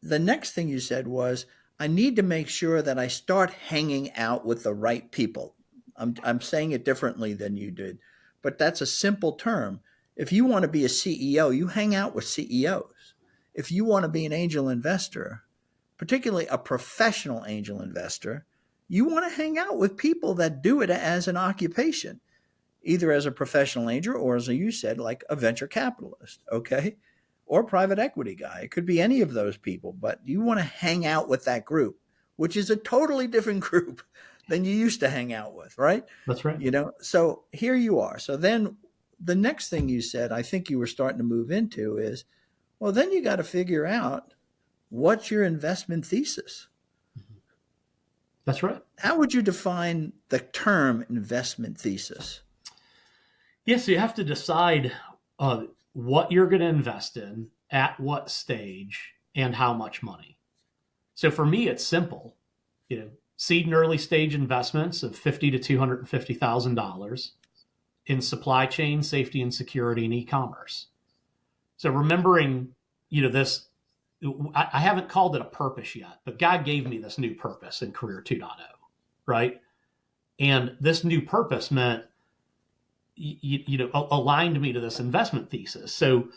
the next thing you said was, I need to make sure that I start hanging out with the right people. I'm saying it differently than you did, but that's a simple term. If you want to be a CEO, you hang out with CEOs. If you want to be an angel investor, particularly a professional angel investor, you want to hang out with people that do it as an occupation, either as a professional angel or, as you said, like a venture capitalist, okay? Or private equity guy. It could be any of those people, but you want to hang out with that group, which is a totally different group than you used to hang out with, right? That's right. So here you are. So then the next thing you said, I think you were starting to move into is, well, then you got to figure out what's your investment thesis? That's right. How would you define the term investment thesis? Yes, so you have to decide what you're going to invest in, at what stage, and how much money. So for me, it's simple. Seed and early stage investments of $50,000 to $250,000 in supply chain, safety and security, and e-commerce. So remembering, this, I haven't called it a purpose yet, but God gave me this new purpose in Career 2.0, right? And this new purpose meant, aligned me to this investment thesis. So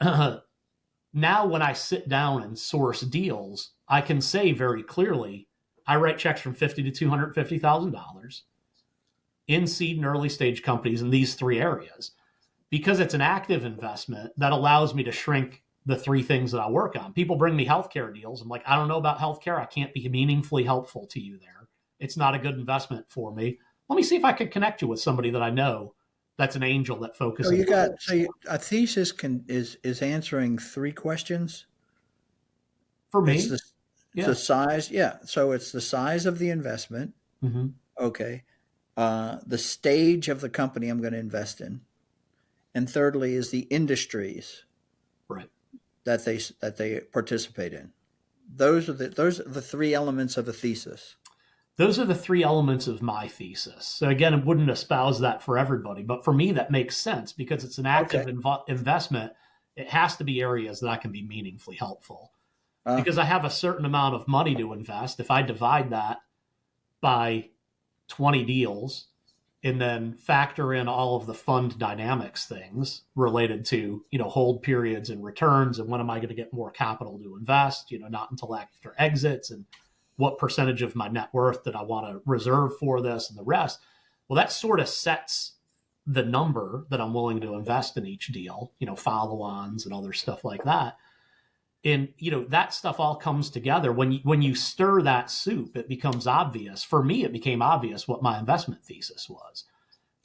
now when I sit down and source deals, I can say very clearly, I write checks from $50,000 to $250,000 in seed and early stage companies in these three areas, because it's an active investment that allows me to shrink the three things that I work on. People bring me healthcare deals. I'm like, I don't know about healthcare. I can't be meaningfully helpful to you there. It's not a good investment for me. Let me see if I can connect you with somebody that I know that's an angel that focuses. A thesis is answering three questions. For me, it's the size. Yeah. So it's the size of the investment. Mm-hmm. Okay. The stage of the company I'm going to invest in. And thirdly is the industries right that they participate in. Those are the three elements of a thesis. Those are the three elements of my thesis. So again, I wouldn't espouse that for everybody, but for me, that makes sense because it's an active investment. It has to be areas that I can be meaningfully helpful because I have a certain amount of money to invest. If I divide that by 20 deals and then factor in all of the fund dynamics things related to, hold periods and returns and when am I going to get more capital to invest, not until after exits and what percentage of my net worth that I want to reserve for this and the rest. Well, that sort of sets the number that I'm willing to invest in each deal, follow-ons and other stuff like that. And, that stuff all comes together. When you stir that soup, it becomes obvious. For me, it became obvious what my investment thesis was.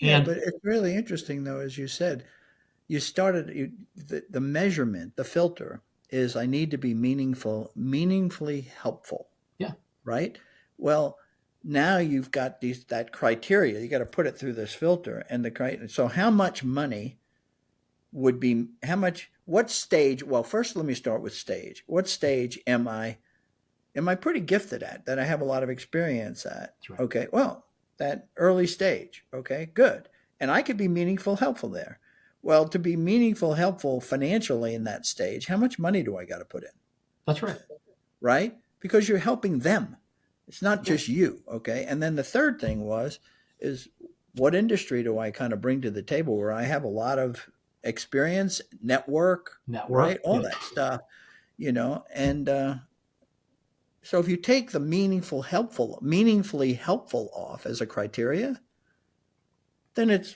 And but it's really interesting, though, as you said, you started the measurement, the filter is I need to be meaningfully helpful. Yeah. Right? Well, now you've got that criteria. You got to put it through this filter and so how much money would be what stage? Well, first let me start with stage. What stage am I pretty gifted at that I have a lot of experience at? Right. Okay. Well, that early stage. Okay, good. And I could be helpful there. Well, to be helpful financially in that stage, how much money do I got to put in? That's right. Right? Because you're helping them. It's not just you, okay? And then the third thing is what industry do I kind of bring to the table where I have a lot of experience, network, right? All that stuff, and so if you take the meaningfully helpful off as a criteria, then it's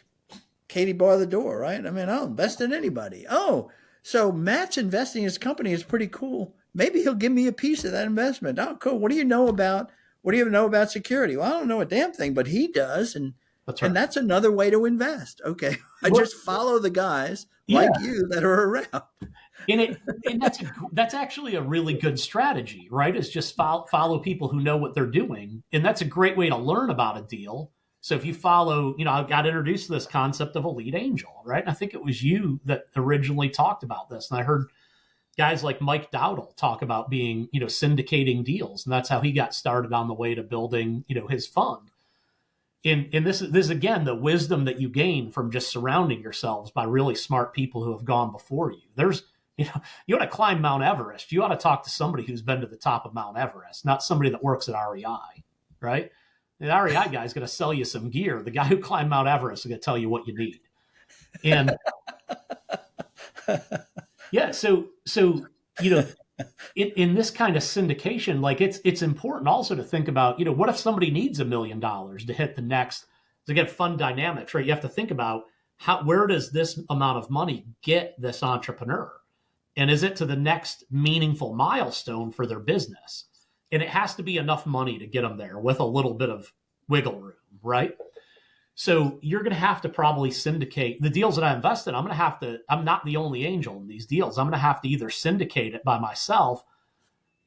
Katie bar the door, right? I mean, I'll invest in anybody. Oh, so Matt's investing in his company is pretty cool. Maybe he'll give me a piece of that investment. Oh, cool. What do you know about security? Well, I don't know a damn thing, but he does. And that's right. And that's another way to invest. Okay. I just follow the guys like you that are around. And that's actually a really good strategy, right? Is just follow people who know what they're doing. And that's a great way to learn about a deal. So if you follow, I got introduced to this concept of a lead angel, right? And I think it was you that originally talked about this. And I heard guys like Mike Dowdle talk about being, syndicating deals. And that's how he got started on the way to building, his fund. And this is, again, the wisdom that you gain from just surrounding yourselves by really smart people who have gone before you. There's, you want to climb Mount Everest, you ought to talk to somebody who's been to the top of Mount Everest, not somebody that works at REI, right? The REI guy is going to sell you some gear. The guy who climbed Mount Everest is going to tell you what you need. And yeah, so in this kind of syndication, like it's important also to think about, what if somebody needs $1 million to hit the next, to get fund dynamics, right? You have to think about where does this amount of money get this entrepreneur? And is it to the next meaningful milestone for their business? And it has to be enough money to get them there with a little bit of wiggle room, right? So you're going to have to probably syndicate the deals that I invest in. I'm not the only angel in these deals. I'm going to have to either syndicate it by myself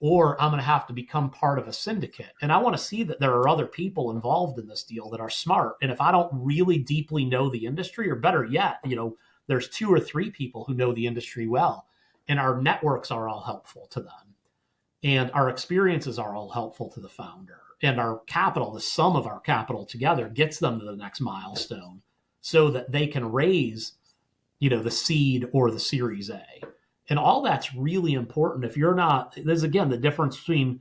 or I'm going to have to become part of a syndicate. And I want to see that there are other people involved in this deal that are smart. And if I don't really deeply know the industry, or better yet, there's 2 or 3 people who know the industry well, and our networks are all helpful to them, and our experiences are all helpful to the founder, and our capital, the sum of our capital together, gets them to the next milestone so that they can raise, the seed or the Series A. And all that's really important. If you're not, there's again the difference between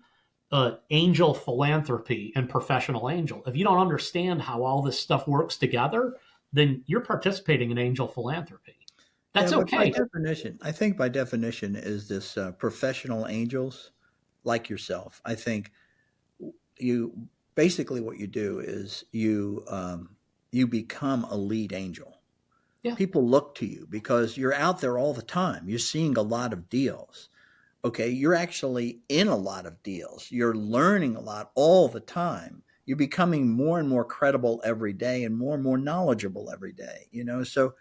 angel philanthropy and professional angel. If you don't understand how all this stuff works together, then you're participating in angel philanthropy. That's But by okay. definition, I think by definition is this professional angels like yourself. I think you basically what you do is you become a lead angel. Yeah. People look to you because you're out there all the time. You're seeing a lot of deals. Okay, you're actually in a lot of deals. You're learning a lot all the time. You're becoming more and more credible every day and more knowledgeable every day. So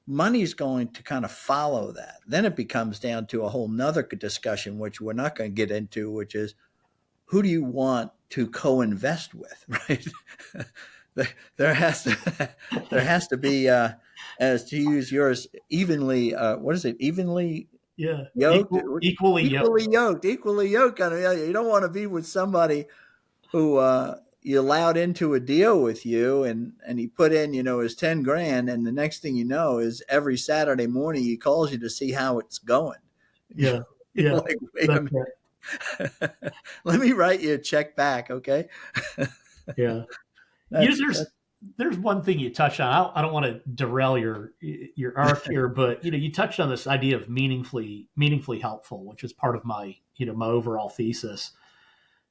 money's going to kind of follow that. Then it becomes down to a whole nother discussion, which we're not going to get into, which is who do you want to co-invest with, right? there has to be, as to use yours, evenly, what is it? Evenly Yeah. yoked? Equally yoked. Equally yoked. You don't want to be with somebody who, you allowed into a deal with you and he put in, his 10 grand. And the next thing you know is every Saturday morning he calls you to see how it's going. Yeah. You're Yeah. like, wait a minute. Let me write you a check back. Okay. Yeah. There's one thing you touched on. I don't want to derail your arc here, but you touched on this idea of meaningfully helpful, which is part of my my overall thesis.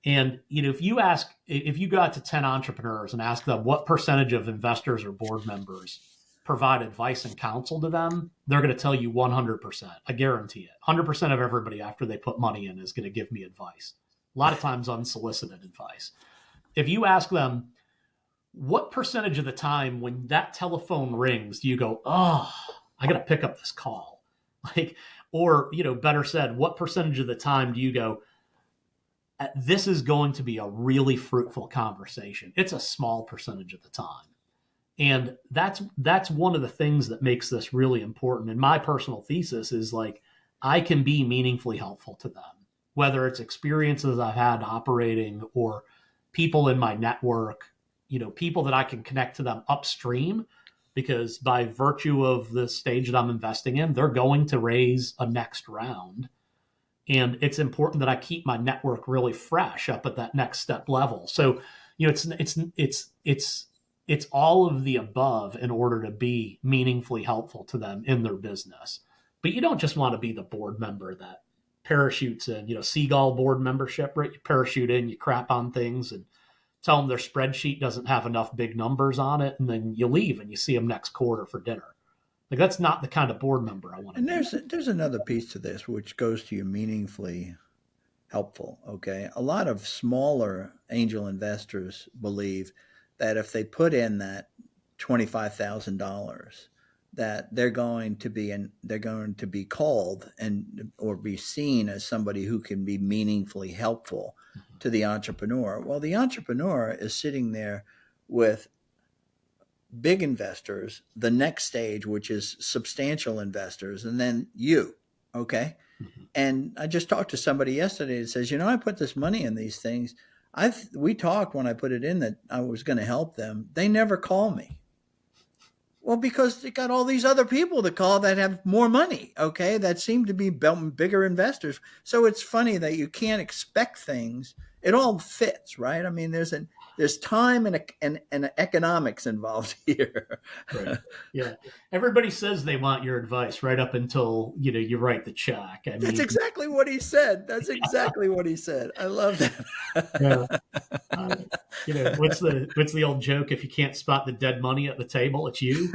And if you go out to 10 entrepreneurs and ask them what percentage of investors or board members provide advice and counsel to them, they're going to tell you 100%. I guarantee it. 100% of everybody after they put money in is going to give me advice. A lot of times unsolicited advice. If you ask them, what percentage of the time when that telephone rings do you go, oh, I got to pick up this call? Or better said, what percentage of the time do you go, this is going to be a really fruitful conversation? It's a small percentage of the time. And that's one of the things that makes this really important. And my personal thesis is I can be meaningfully helpful to them, whether it's experiences I've had operating or people in my network, people that I can connect to them upstream, because by virtue of the stage that I'm investing in, they're going to raise a next round. And it's important that I keep my network really fresh up at that next step level. So, it's all of the above in order to be meaningfully helpful to them in their business. But you don't just want to be the board member that parachutes in, Seagull board membership, right? You parachute in, you crap on things and tell them their spreadsheet doesn't have enough big numbers on it, and then you leave and you see them next quarter for dinner. That's not the kind of board member I want to And be. there's another piece to this, which goes to your meaningfully helpful. Okay. A lot of smaller angel investors believe that if they put in that $25,000, that they're going to be called or be seen as somebody who can be meaningfully helpful to the entrepreneur. Well, the entrepreneur is sitting there with big investors, the next stage, which is substantial investors, and then you. Okay. Mm-hmm. And I just talked to somebody yesterday that says, I put this money in these things. We talked when I put it in that I was going to help them. They never call me. Well, because they got all these other people to call that have more money, okay, that seem to be bigger investors. So it's funny that you can't expect things. It all fits, right? I mean, there's time and economics involved here. Right. Yeah. Everybody says they want your advice right up until, you write the check. I mean, That's exactly what he said. That's exactly what he said. I love yeah. that. What's the old joke? If you can't spot the dead money at the table, it's you.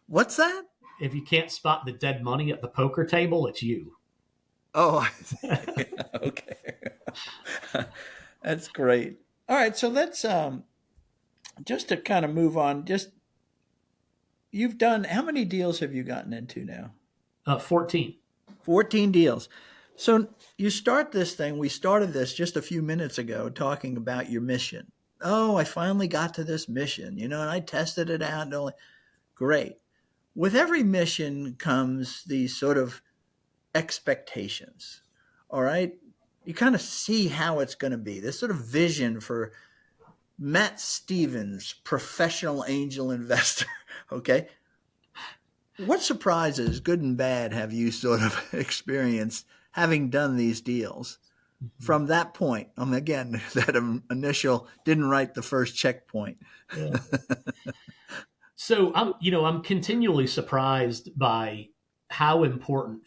What's that? If you can't spot the dead money at the poker table, it's you. Oh, I see. Okay. That's great. All right, so let's just to kind of move on. You've done, how many deals have you gotten into now? 14. 14 deals. So you start this thing. We started this just a few minutes ago talking about your mission. Oh, I finally got to this mission, and I tested it out. Great. With every mission comes these sort of expectations. All right. You kind of see how it's going to be. This sort of vision for Matt Stevens, professional angel investor. Okay. What surprises, good and bad, have you sort of experienced having done these deals from that point? Again, that initial didn't write the first checkpoint. Yeah. So I'm continually surprised by how important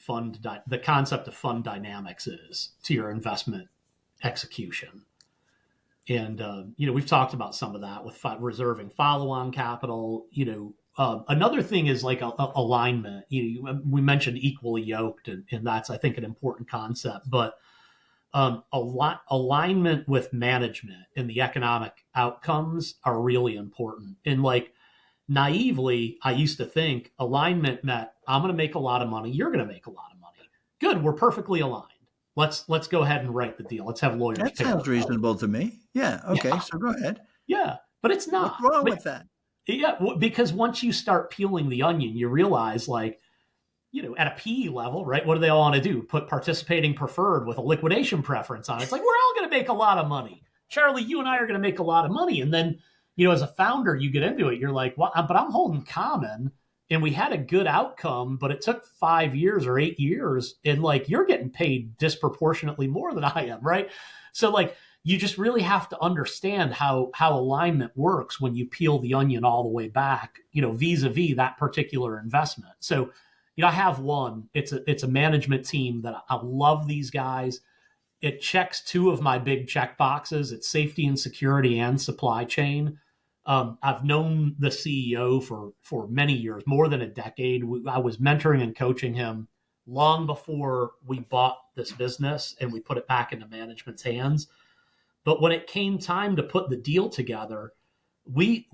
the concept of fund dynamics is to your investment execution. And we've talked about some of that with reserving follow-on capital. Another thing is like alignment. We mentioned equally yoked, and that's, I think, an important concept. But alignment with management and the economic outcomes are really important. And like naively, I used to think alignment meant I'm going to make a lot of money, you're going to make a lot of money. Good, we're perfectly aligned. Let's go ahead and write the deal. Let's have lawyers. That sounds reasonable to me. Yeah. Okay. Yeah. So go ahead. Yeah, but it's not. What's wrong with that? Yeah, because once you start peeling the onion, you realize, like, at a PE level, right? What do they all want to do? Put participating preferred with a liquidation preference on it. It's like, we're all going to make a lot of money. Charlie, you and I are going to make a lot of money. And then, as a founder, you get into it. You're like, well, but I'm holding common, and we had a good outcome, but it took 5 years or 8 years. And like, you're getting paid disproportionately more than I am, right? So like, you just really have to understand how alignment works when you peel the onion all the way back, vis-a-vis that particular investment. So, I have one. It's a management team that I love these guys. It checks two of my big check boxes. It's safety and security and supply chain. I've known the CEO for many years, more than a decade. I was mentoring and coaching him long before we bought this business and we put it back into management's hands. But when it came time to put the deal together, we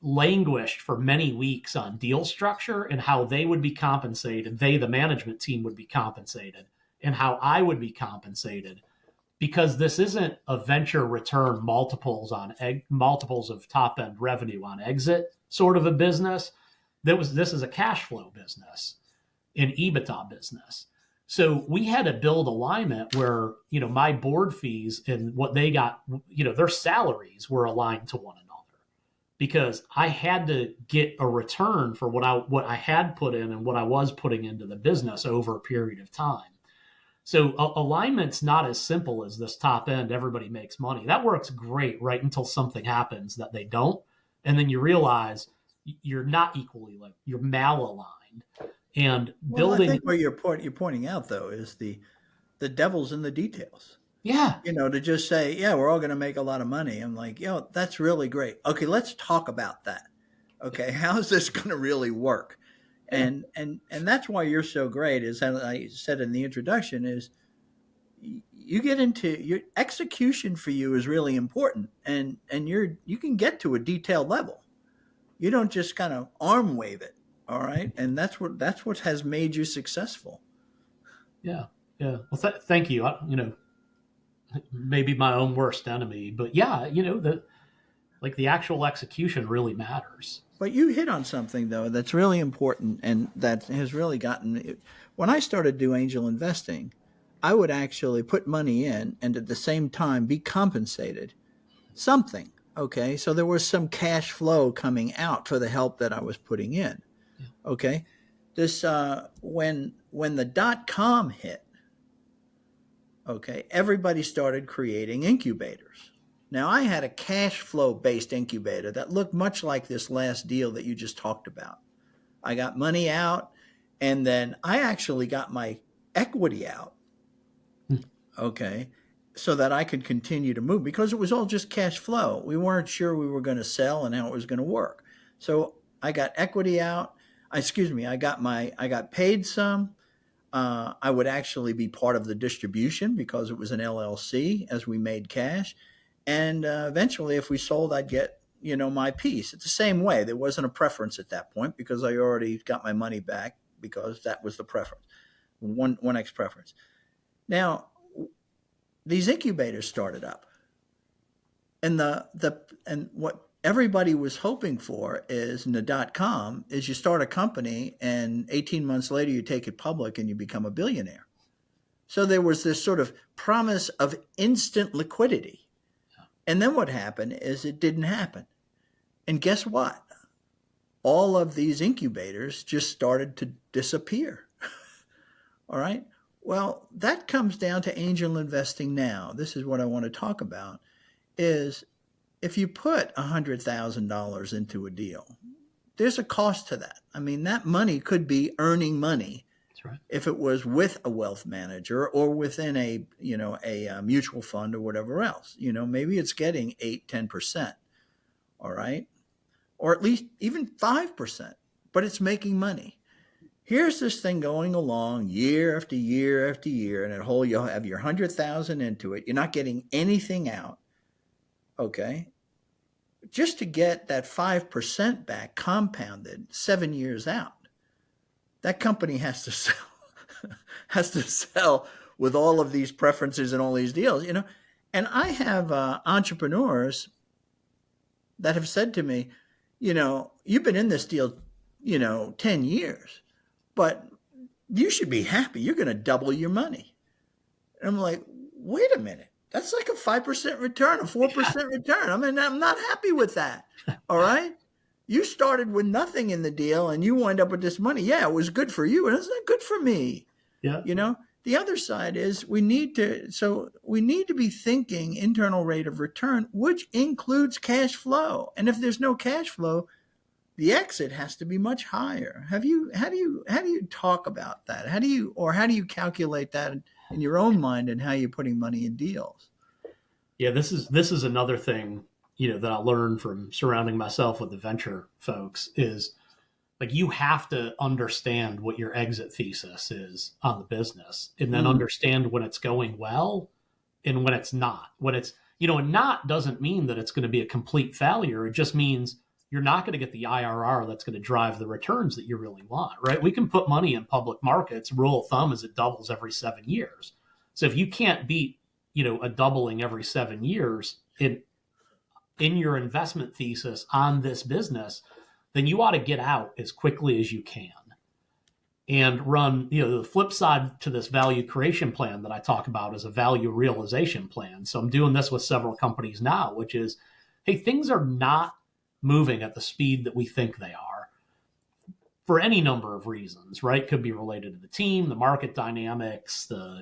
languished for many weeks on deal structure and how they would be compensated. They, the management team, would be compensated, and how I would be compensated, because this isn't a venture return multiples of top end revenue on exit sort of a business. This is a cash flow business, an EBITDA business. So we had to build alignment where, my board fees and what they got, their salaries were aligned to one another, because I had to get a return for what I had put in and what I was putting into the business over a period of time. So alignment's not as simple as this top end, everybody makes money. That works great right until something happens that they don't. And then you realize you're not equally, like, you're malaligned. And building. I think what you're pointing out, though, is the devil's in the details. Yeah. To just say, yeah, we're all going to make a lot of money. I'm like, that's really great. Okay, let's talk about that. Okay, how's this going to really work? And that's why you're so great, is, as I said in the introduction, is you get into your execution for you is really important, and you can get to a detailed level. You don't just kind of arm wave it. All right. And that's what has made you successful. Yeah. Yeah. Well, thank you. Maybe my own worst enemy, but yeah, the actual execution really matters. But you hit on something, though, that's really important, and that has really gotten. When I started doing angel investing, I would actually put money in and at the same time be compensated something. Okay. So there was some cash flow coming out for the help that I was putting in. Yeah. Okay. This, when the .com hit, okay, everybody started creating incubators. Now, I had a cash flow based incubator that looked much like this last deal that you just talked about. I got money out, and then I actually got my equity out, okay, so that I could continue to move, because it was all just cash flow. We weren't sure we were going to sell and how it was going to work. So I got equity out. I got paid some. I would actually be part of the distribution because it was an LLC as we made cash. And eventually, if we sold, I'd get, my piece. It's the same way. There wasn't a preference at that point because I already got my money back, because that was the preference, 1x preference. Now, these incubators started up, and and what everybody was hoping for is in the .com is you start a company and 18 months later you take it public and you become a billionaire. So there was this sort of promise of instant liquidity. And then what happened is it didn't happen. And guess what? All of these incubators just started to disappear. All right. Well, that comes down to angel investing now. This is what I want to talk about is if you put $100,000 into a deal, there's a cost to that. I mean, that money could be earning money. That's right. If it was with a wealth manager or within a mutual fund or whatever else, maybe it's getting 8-10%. All right. Or at least even 5%, but it's making money. Here's this thing going along year after year after year, and you'll have your 100,000 into it. You're not getting anything out. Okay. Just to get that 5% back compounded 7 years out, that company has to sell with all of these preferences and all these deals, And I have entrepreneurs that have said to me, you've been in this deal, 10 years, but you should be happy. You're going to double your money. And I'm like, wait a minute. That's like a 5% return, a 4% return. I mean, I'm not happy with that. All right. You started with nothing in the deal and you wind up with this money. Yeah, it was good for you. And it's not good for me. Yeah. The other side is we need to be thinking internal rate of return, which includes cash flow. And if there's no cash flow, the exit has to be much higher. How do you talk about that? How do you calculate that in your own mind and how you're putting money in deals? Yeah, this is another thing, that I learned from surrounding myself with the venture folks is like you have to understand what your exit thesis is on the business and then understand when it's going well and when it's not. When it's, and not doesn't mean that it's going to be a complete failure. It just means you're not going to get the IRR that's going to drive the returns that you really want, right? We can put money in public markets. Rule of thumb is it doubles every 7 years. So if you can't beat, a doubling every 7 years in your investment thesis on this business, then you ought to get out as quickly as you can and run, the flip side to this value creation plan that I talk about is a value realization plan. So I'm doing this with several companies now, which is, hey, things are not moving at the speed that we think they are for any number of reasons, right? Could be related to the team, the market dynamics, the,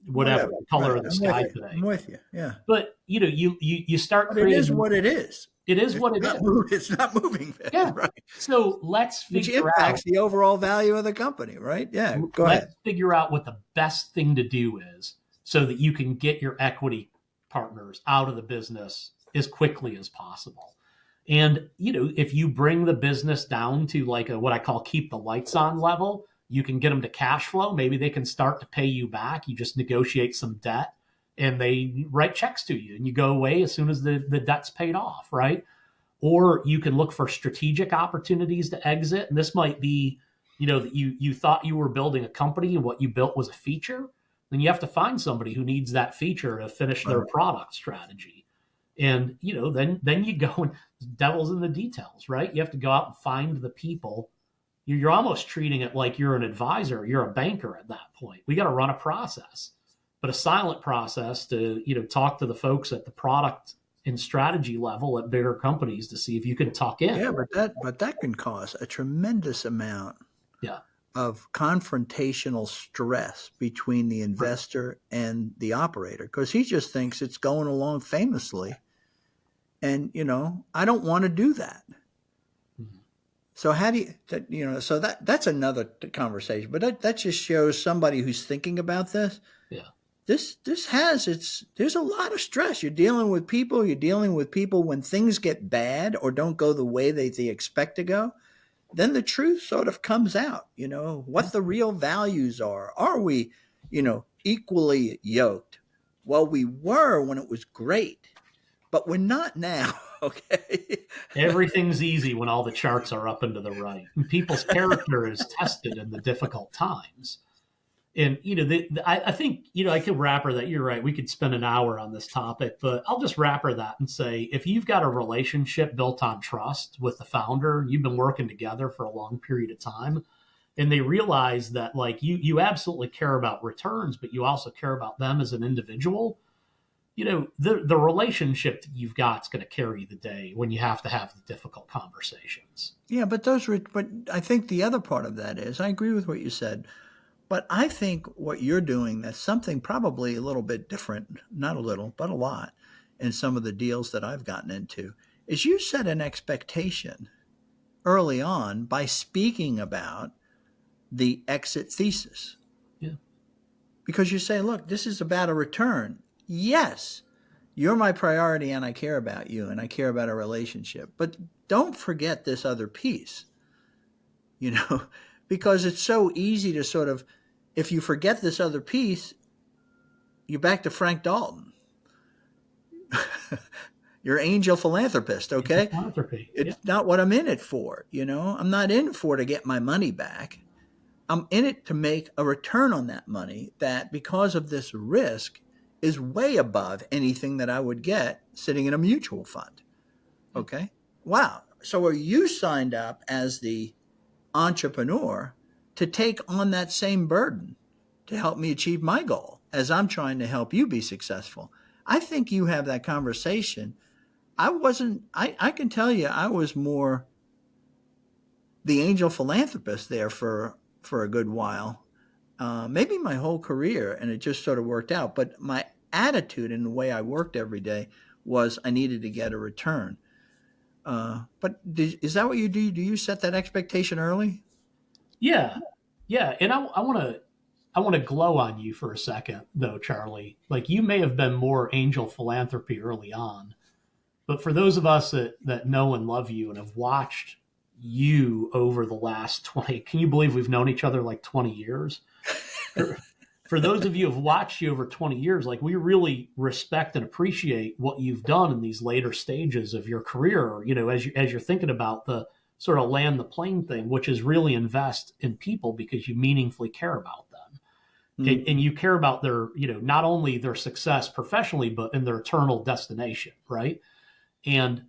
whatever color of the sky today. I'm with you. Yeah. But, you start creating. It is what it is. It is what it is. It's not moving fast, yeah. Right. So let's figure Which impacts the overall value of the company, right? Yeah. Go ahead. Let's figure out what the best thing to do is so that you can get your equity partners out of the business as quickly as possible. And, if you bring the business down to like what I call keep the lights on level, you can get them to cash flow. Maybe they can start to pay you back. You just negotiate some debt and they write checks to you and you go away as soon as the debt's paid off, right? Or you can look for strategic opportunities to exit. And this might be, that you thought you were building a company and what you built was a feature. Then you have to find somebody who needs that feature to finish their product strategy. And, then you go and devil's in the details, right? You have to go out and find the people. You're almost treating it like you're an advisor. You're a banker at that point. We got to run a process, but a silent process to, talk to the folks at the product and strategy level at bigger companies to see if you can tuck in. Yeah, but that can cause a tremendous amount of confrontational stress between the investor and the operator because he just thinks it's going along famously. And, I don't want to do that. Mm-hmm. So how do you, so that's another conversation, but that just shows somebody who's thinking about this. Yeah. There's a lot of stress. You're dealing with people when things get bad or don't go the way they expect to go. Then the truth sort of comes out, what the real values are. Are we, equally yoked? Well, we were when it was great, but we're not now. Okay. Everything's easy when all the charts are up and to the right. And people's character is tested in the difficult times. And I think I could wrapper that. You're right. We could spend an hour on this topic, but I'll just wrapper that and say, if you've got a relationship built on trust with the founder, you've been working together for a long period of time, and they realize that like you absolutely care about returns, but you also care about them as an individual. The relationship that you've got is going to carry the day when you have to have the difficult conversations. Yeah, but I think the other part of that is, I agree with what you said, but I think what you're doing, that's something probably a little bit different, not a little, but a lot, in some of the deals that I've gotten into, is you set an expectation early on by speaking about the exit thesis. Yeah. Because you say, look, this is about a return. Yes, you're my priority and I care about you and I care about our relationship. But don't forget this other piece, because it's so easy to sort of, if you forget this other piece, you're back to Frank Dalton. You're angel philanthropist, okay? Philanthropy. It's not what I'm in it for, I'm not in it for to get my money back. I'm in it to make a return on that money that, because of this risk, is way above anything that I would get sitting in a mutual fund. Okay? Wow. So are you signed up as the entrepreneur to take on that same burden to help me achieve my goal as I'm trying to help you be successful? I think you have that conversation. I can tell you, I was more the angel philanthropist there for a good while, maybe my whole career, and it just sort of worked out. But my attitude and the way I worked every day was I needed to get a return. But is that what you do? Do you set that expectation early? Yeah. And I want to glow on you for a second, though, Charlie. Like, you may have been more angel philanthropy early on, but for those of us that know and love you and have watched you over the last 20, can you believe we've known each other like 20 years? For those of you who have watched you over 20 years, like, we really respect and appreciate what you've done in these later stages of your career, as you're thinking about the sort of land the plane thing, which is really invest in people because you meaningfully care about them. And you care about their, not only their success professionally, but in their eternal destination, right? And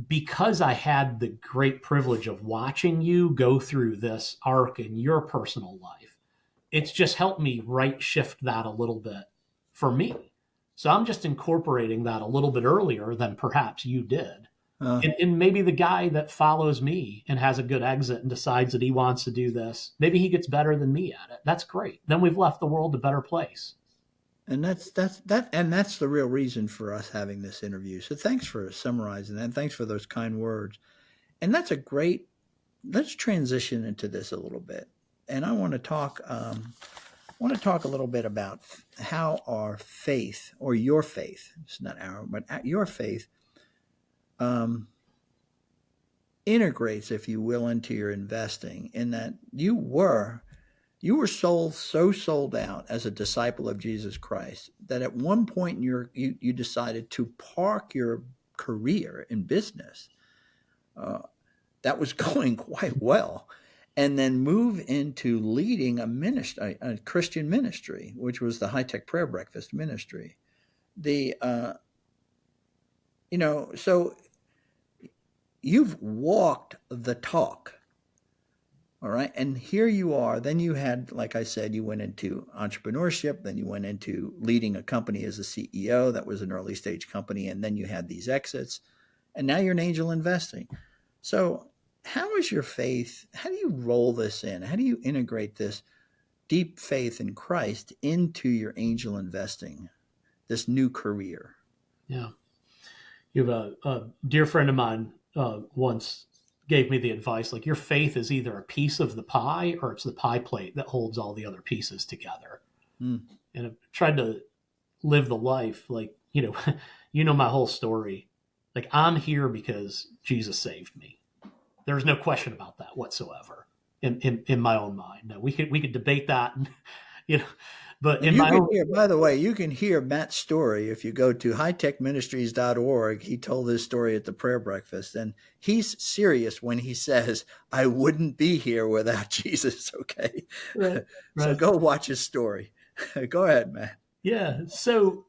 because I had the great privilege of watching you go through this arc in your personal life, it's just helped me shift that a little bit for me. So I'm just incorporating that a little bit earlier than perhaps you did. And maybe the guy that follows me and has a good exit and decides that he wants to do this, maybe he gets better than me at it. That's great. Then we've left the world a better place. And that's the real reason for us having this interview. So thanks for summarizing that. And thanks for those kind words. And let's transition into this a little bit. And I want to talk a little bit about how our faith, or your faith, it's not our, but your faith, integrates, if you will, into your investing, in that you were sold out as a disciple of Jesus Christ that at one point you decided to park your career in business that was going quite well, and then move into leading a Christian ministry, which was the High Tech Prayer Breakfast ministry. So you've walked the talk. All right. And here you are. Then you had, like I said, you went into entrepreneurship. Then you went into leading a company as a CEO. That was an early stage company. And then you had these exits. And now you're in angel investing. So how is your faith? How do you roll this in? How do you integrate this deep faith in Christ into your angel investing, this new career? Yeah. You have a dear friend of mine once gave me the advice, like, your faith is either a piece of the pie or it's the pie plate that holds all the other pieces together. And I've tried to live the life like, my whole story. Like, I'm here because Jesus saved me. There's no question about that whatsoever in my own mind. Now, we could debate that you know, but And in you my can own, hear, by the way, you can hear Matt's story if you go to hightechministries.org. He told this story at the prayer breakfast, and he's serious when he says, I wouldn't be here without Jesus. Okay. right, So right. go watch his story. Go ahead, Matt. Yeah. So,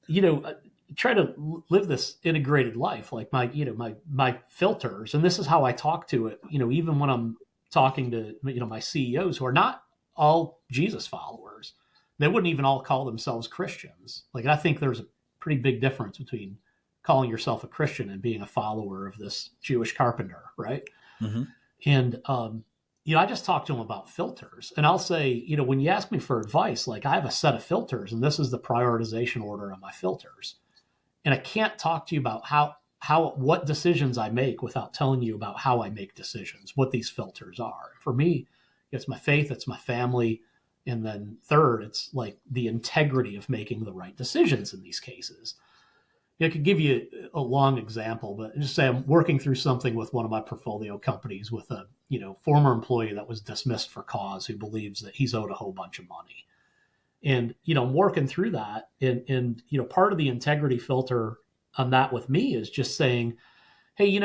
you know, try to live this integrated life, like my filters, and this is how I talk to it. You know, even when I'm talking to my CEOs who are not all Jesus followers, they wouldn't even all call themselves Christians. Like I think there's a pretty big difference between calling yourself a Christian and being a follower of this Jewish carpenter, right? Mm-hmm. And I just talk to them about filters, and I'll say, when you ask me for advice, like I have a set of filters, and this is the prioritization order on my filters, and I can't talk to you about what decisions I make without telling you about how I make decisions, what these filters are. For me, it's my faith, it's my family, and then third, it's like the integrity of making the right decisions in these cases. I could give you a long example, but just say I'm working through something with one of my portfolio companies with a former employee that was dismissed for cause who believes that he's owed a whole bunch of money. And I'm working through that, and part of the integrity filter on that with me is just saying, hey,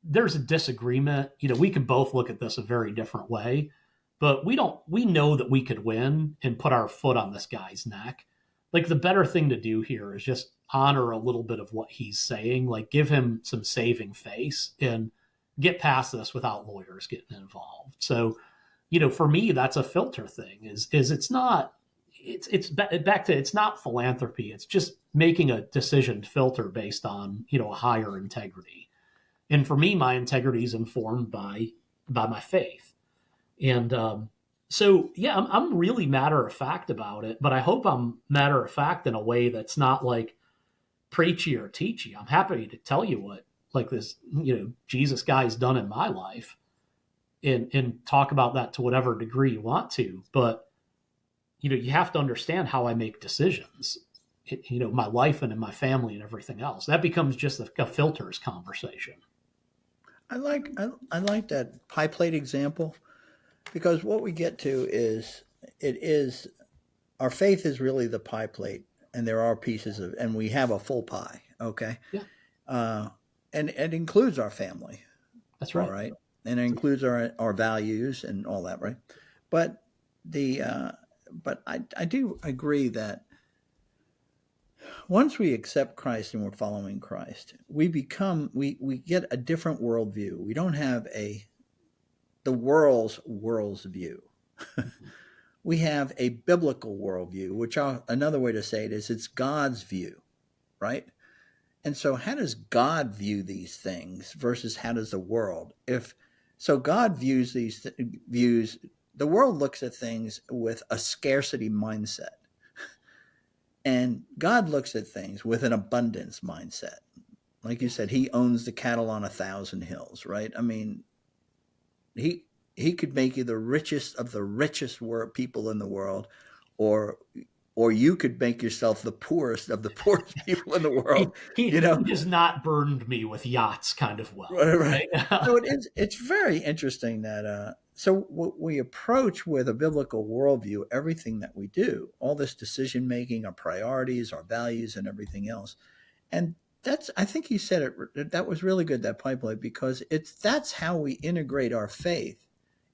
there's a disagreement. We could both look at this a very different way, but we know that we could win and put our foot on this guy's neck. Like the better thing to do here is just honor a little bit of what he's saying, like give him some saving face and get past this without lawyers getting involved. So, for me, that's a filter thing is it's not, it's back to, it's not philanthropy. It's just making a decision filter based on, a higher integrity. And for me, my integrity is informed by my faith. And so, yeah, I'm really matter of fact about it, but I hope I'm matter of fact in a way that's not like preachy or teachy. I'm happy to tell you what, like this, Jesus guy's done in my life, and talk about that to whatever degree you want to. But, you have to understand how I make decisions, my life and in my family and everything else. That becomes just a filters conversation. I like that pie plate example because what we get to is it is our faith is really the pie plate, and there are pieces of, and we have a full pie. Okay, Yeah, uh, and it includes our family. that's All right. right, and it includes our values and all that. Right, but the but I do agree that once we accept Christ and we're following Christ, we get a different worldview. We don't have the world's view. We have a biblical worldview, which another way to say it is it's God's view, right? And so, how does God view these things versus how does the world? If so, God views views the world looks at things with a scarcity mindset, and God looks at things with an abundance mindset. Like you said, He owns the cattle on 1,000 hills, right? I mean, he he could make you the richest of the richest people in the world, or or you could make yourself the poorest of the poorest people in the He world. he You know, he has not burdened me with yachts kind of wealth, right, right. right? So it's very interesting that so what we approach with a biblical worldview, everything that we do, all this decision making, our priorities, our values, and everything else, and that's I think you said it. That was really good, that pipeline, because that's how we integrate our faith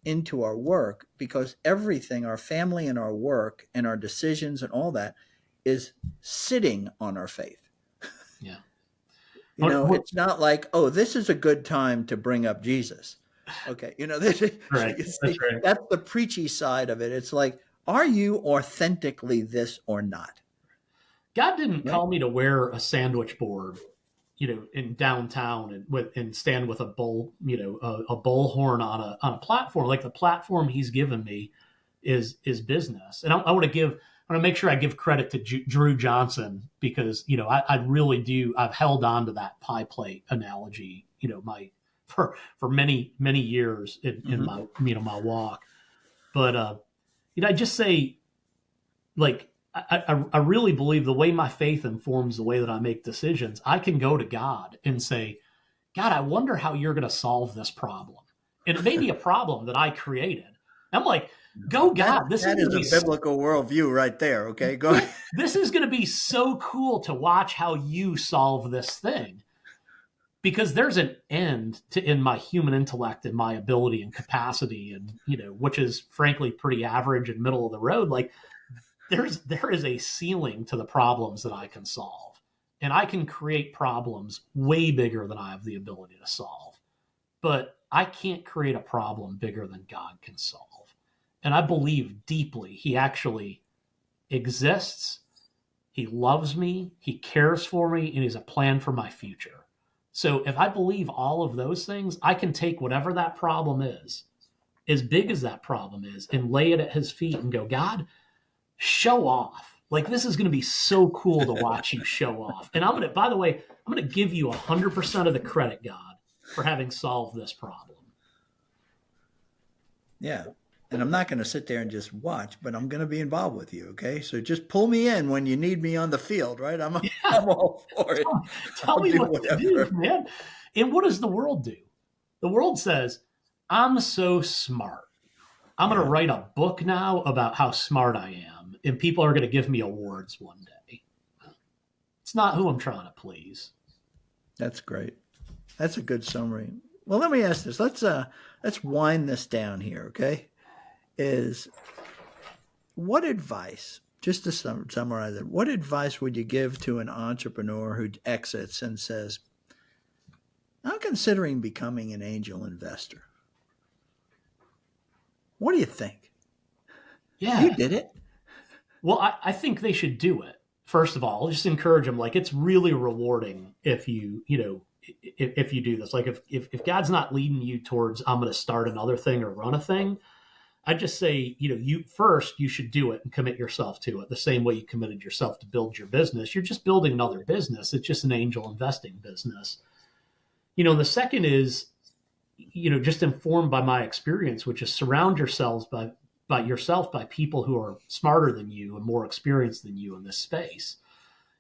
into our work, because everything, our family and our work and our decisions and all that, is sitting on our faith. Yeah. It's not like, oh, this is a good time to bring up Jesus. Okay, this Right. you That's see, right. that's the preachy side of it. It's like, are you authentically this or not? God didn't Right? call me to wear a sandwich board, in downtown and stand with a bull, a bullhorn on a platform. Like the platform He's given me is business, and I want to make sure I give credit to Drew Johnson because I really do. I've held on to that pie plate analogy, my for many years in Mm-hmm. my my walk. But I just say like I really believe the way my faith informs the way that I make decisions. I can go to God and say, God, I wonder how you're going to solve this problem. And it may be a problem that I created. I'm like, go God, this is That going to is be a biblical worldview right there. Okay, go ahead. this is going to be so cool to watch how you solve this thing, because there's an end to in my human intellect and my ability and capacity, and which is frankly pretty average and middle of the road. Like there is a ceiling to the problems that I can solve, and I can create problems way bigger than I have the ability to solve, but I can't create a problem bigger than God can solve. And I believe deeply he actually exists. He loves me, he cares for me, and he's a plan for my future. So if I believe all of those things, I can take whatever that problem is, as big as that problem is, and lay it at his feet and go, God, show off. Like, this is going to be so cool to watch you show off. And by the way, I'm going to give you 100% of the credit, God, for having solved this problem. Yeah. And I'm not going to sit there and just watch, but I'm going to be involved with you. Okay. So just pull me in when you need me on the field, right? I'm all for it. Tell I'll me do what to do, whatever. man. And what does the world do? The world says, I'm so smart. I'm going to Yeah. write a book now about how smart I am, and people are going to give me awards one day. It's not who I'm trying to please. That's great. That's a good summary. Well, let me ask this. Let's wind this down here, okay? Is what advice, just to summarize it, what advice would you give to an entrepreneur who exits and says, I'm considering becoming an angel investor? What do you think? Yeah. You did it. Well, I think they should do it. First of all, just encourage them. Like, it's really rewarding if if you do this. Like, if God's not leading you towards, I'm going to start another thing or run a thing, I just say, you should do it and commit yourself to it the same way you committed yourself to build your business. You're just building another business. It's just an angel investing business. The second is, just informed by my experience, which is surround yourselves by people who are smarter than you and more experienced than you in this space,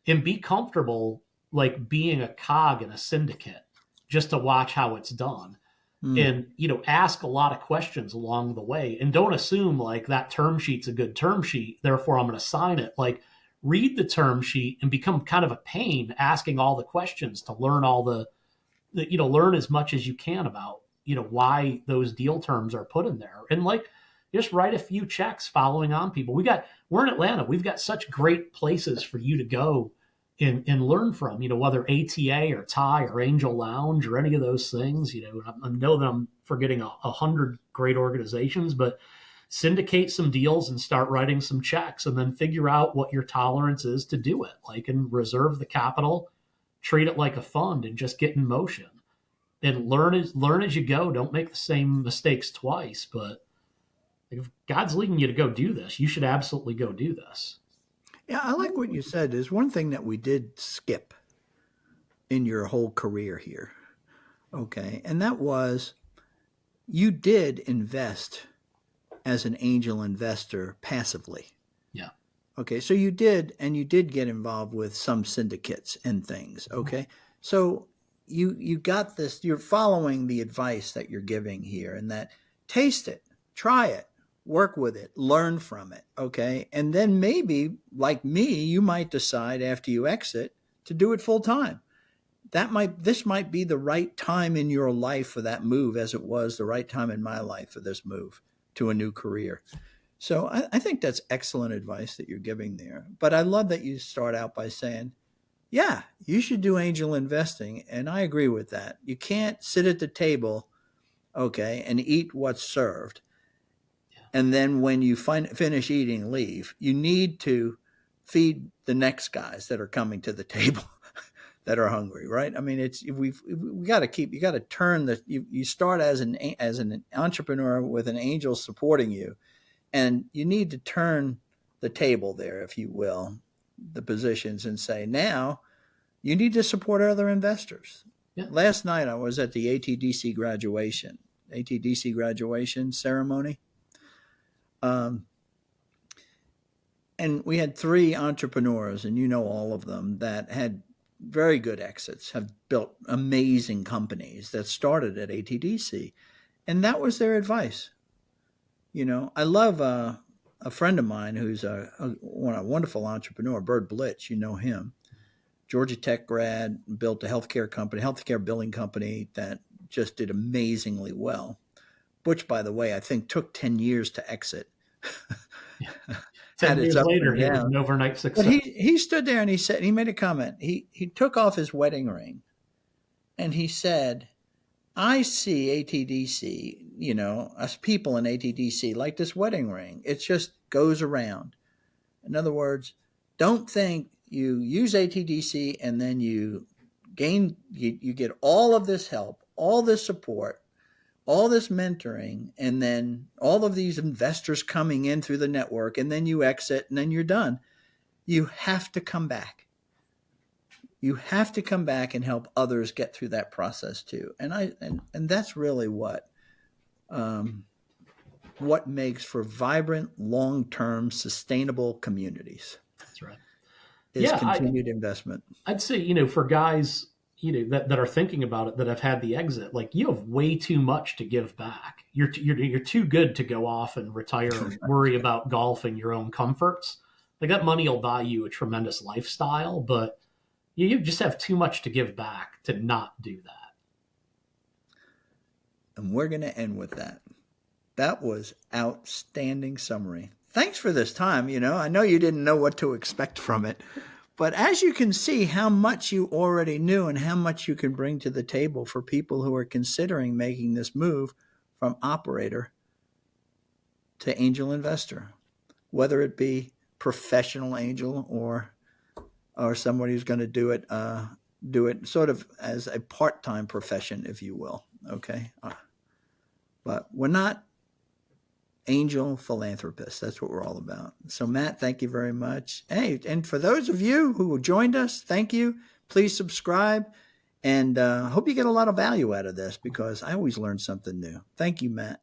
and be comfortable like being a cog in a syndicate just to watch how it's done. And ask a lot of questions along the way, and don't assume like that term sheet's a good term sheet, therefore I'm going to sign it. Like, read the term sheet and become kind of a pain asking all the questions to learn learn as much as you can about why those deal terms are put in there, and like just write a few checks following on people. We're in Atlanta, we've got such great places for you to go and learn from, whether ATA or Thai or Angel Lounge or any of those things. I know that I'm forgetting 100 great organizations, but syndicate some deals and start writing some checks, and then figure out what your tolerance is to do it. Like, and reserve the capital, treat it like a fund, and just get in motion and learn as you go. Don't make the same mistakes twice. But if God's leading you to go do this, you should absolutely go do this. Yeah, I like what you said. There's one thing that we did skip in your whole career here. Okay. And that was you did invest as an angel investor passively. Yeah. Okay. So you did, and you did get involved with some syndicates and things. Okay. So you got this, you're following the advice that you're giving here, and that taste it, try it, work with it, learn from it. Okay. And then maybe, like me, you might decide after you exit to do it full time. This might be the right time in your life for that move, as it was the right time in my life for this move to a new career. So I think that's excellent advice that you're giving there. But I love that you start out by saying, yeah, you should do angel investing. And I agree with that. You can't sit at the table, okay, and eat what's served. And then when you finish eating, leave. You need to feed the next guys that are coming to the table that are hungry, right? I mean, we got to you got to turn you start as an entrepreneur with an angel supporting you, and you need to turn the table there, if you will, the positions, and say, now you need to support other investors. Yeah. Last night I was at the ATDC graduation ceremony. And we had 3 entrepreneurs, and all of them, that had very good exits, have built amazing companies that started at ATDC. And that was their advice. I love a friend of mine who's a wonderful entrepreneur, Bird Blitz. You know him, Georgia Tech grad, built a healthcare billing company that just did amazingly well. Which, by the way, I think took 10 years to exit. Yeah. Had 10 its years ups later, and he was downs. an overnight But success. he stood there and he made a comment. He took off his wedding ring and he said, I see ATDC, us people in ATDC like this wedding ring. It just goes around. In other words, don't think you use ATDC and then you get all of this help, all this support, all this mentoring, and then all of these investors coming in through the network, and then you exit and then you're done. You have to come back. You have to come back and help others get through that process too. And that's really um, what makes for vibrant, long-term, sustainable communities That's right. is Yeah, continued investment. I'd say, for guys, that are thinking about it, that have had the exit, like, you have way too much to give back. You're too good to go off and retire and worry about golf and your own comforts. Like, that money will buy you a tremendous lifestyle, but you just have too much to give back to not do that. And we're going to end with that. That was outstanding summary. Thanks for this time. I know you didn't know what to expect from it, but as you can see how much you already knew and how much you can bring to the table for people who are considering making this move from operator to angel investor, whether it be professional angel or somebody who's going to do it sort of as a part-time profession, if you will. Okay. But we're not angel philanthropists. That's what we're all about. So, Matt, thank you very much. Hey, and for those of you who joined us, thank you. Please subscribe, and hope you get a lot of value out of this because I always learn something new. Thank you, Matt.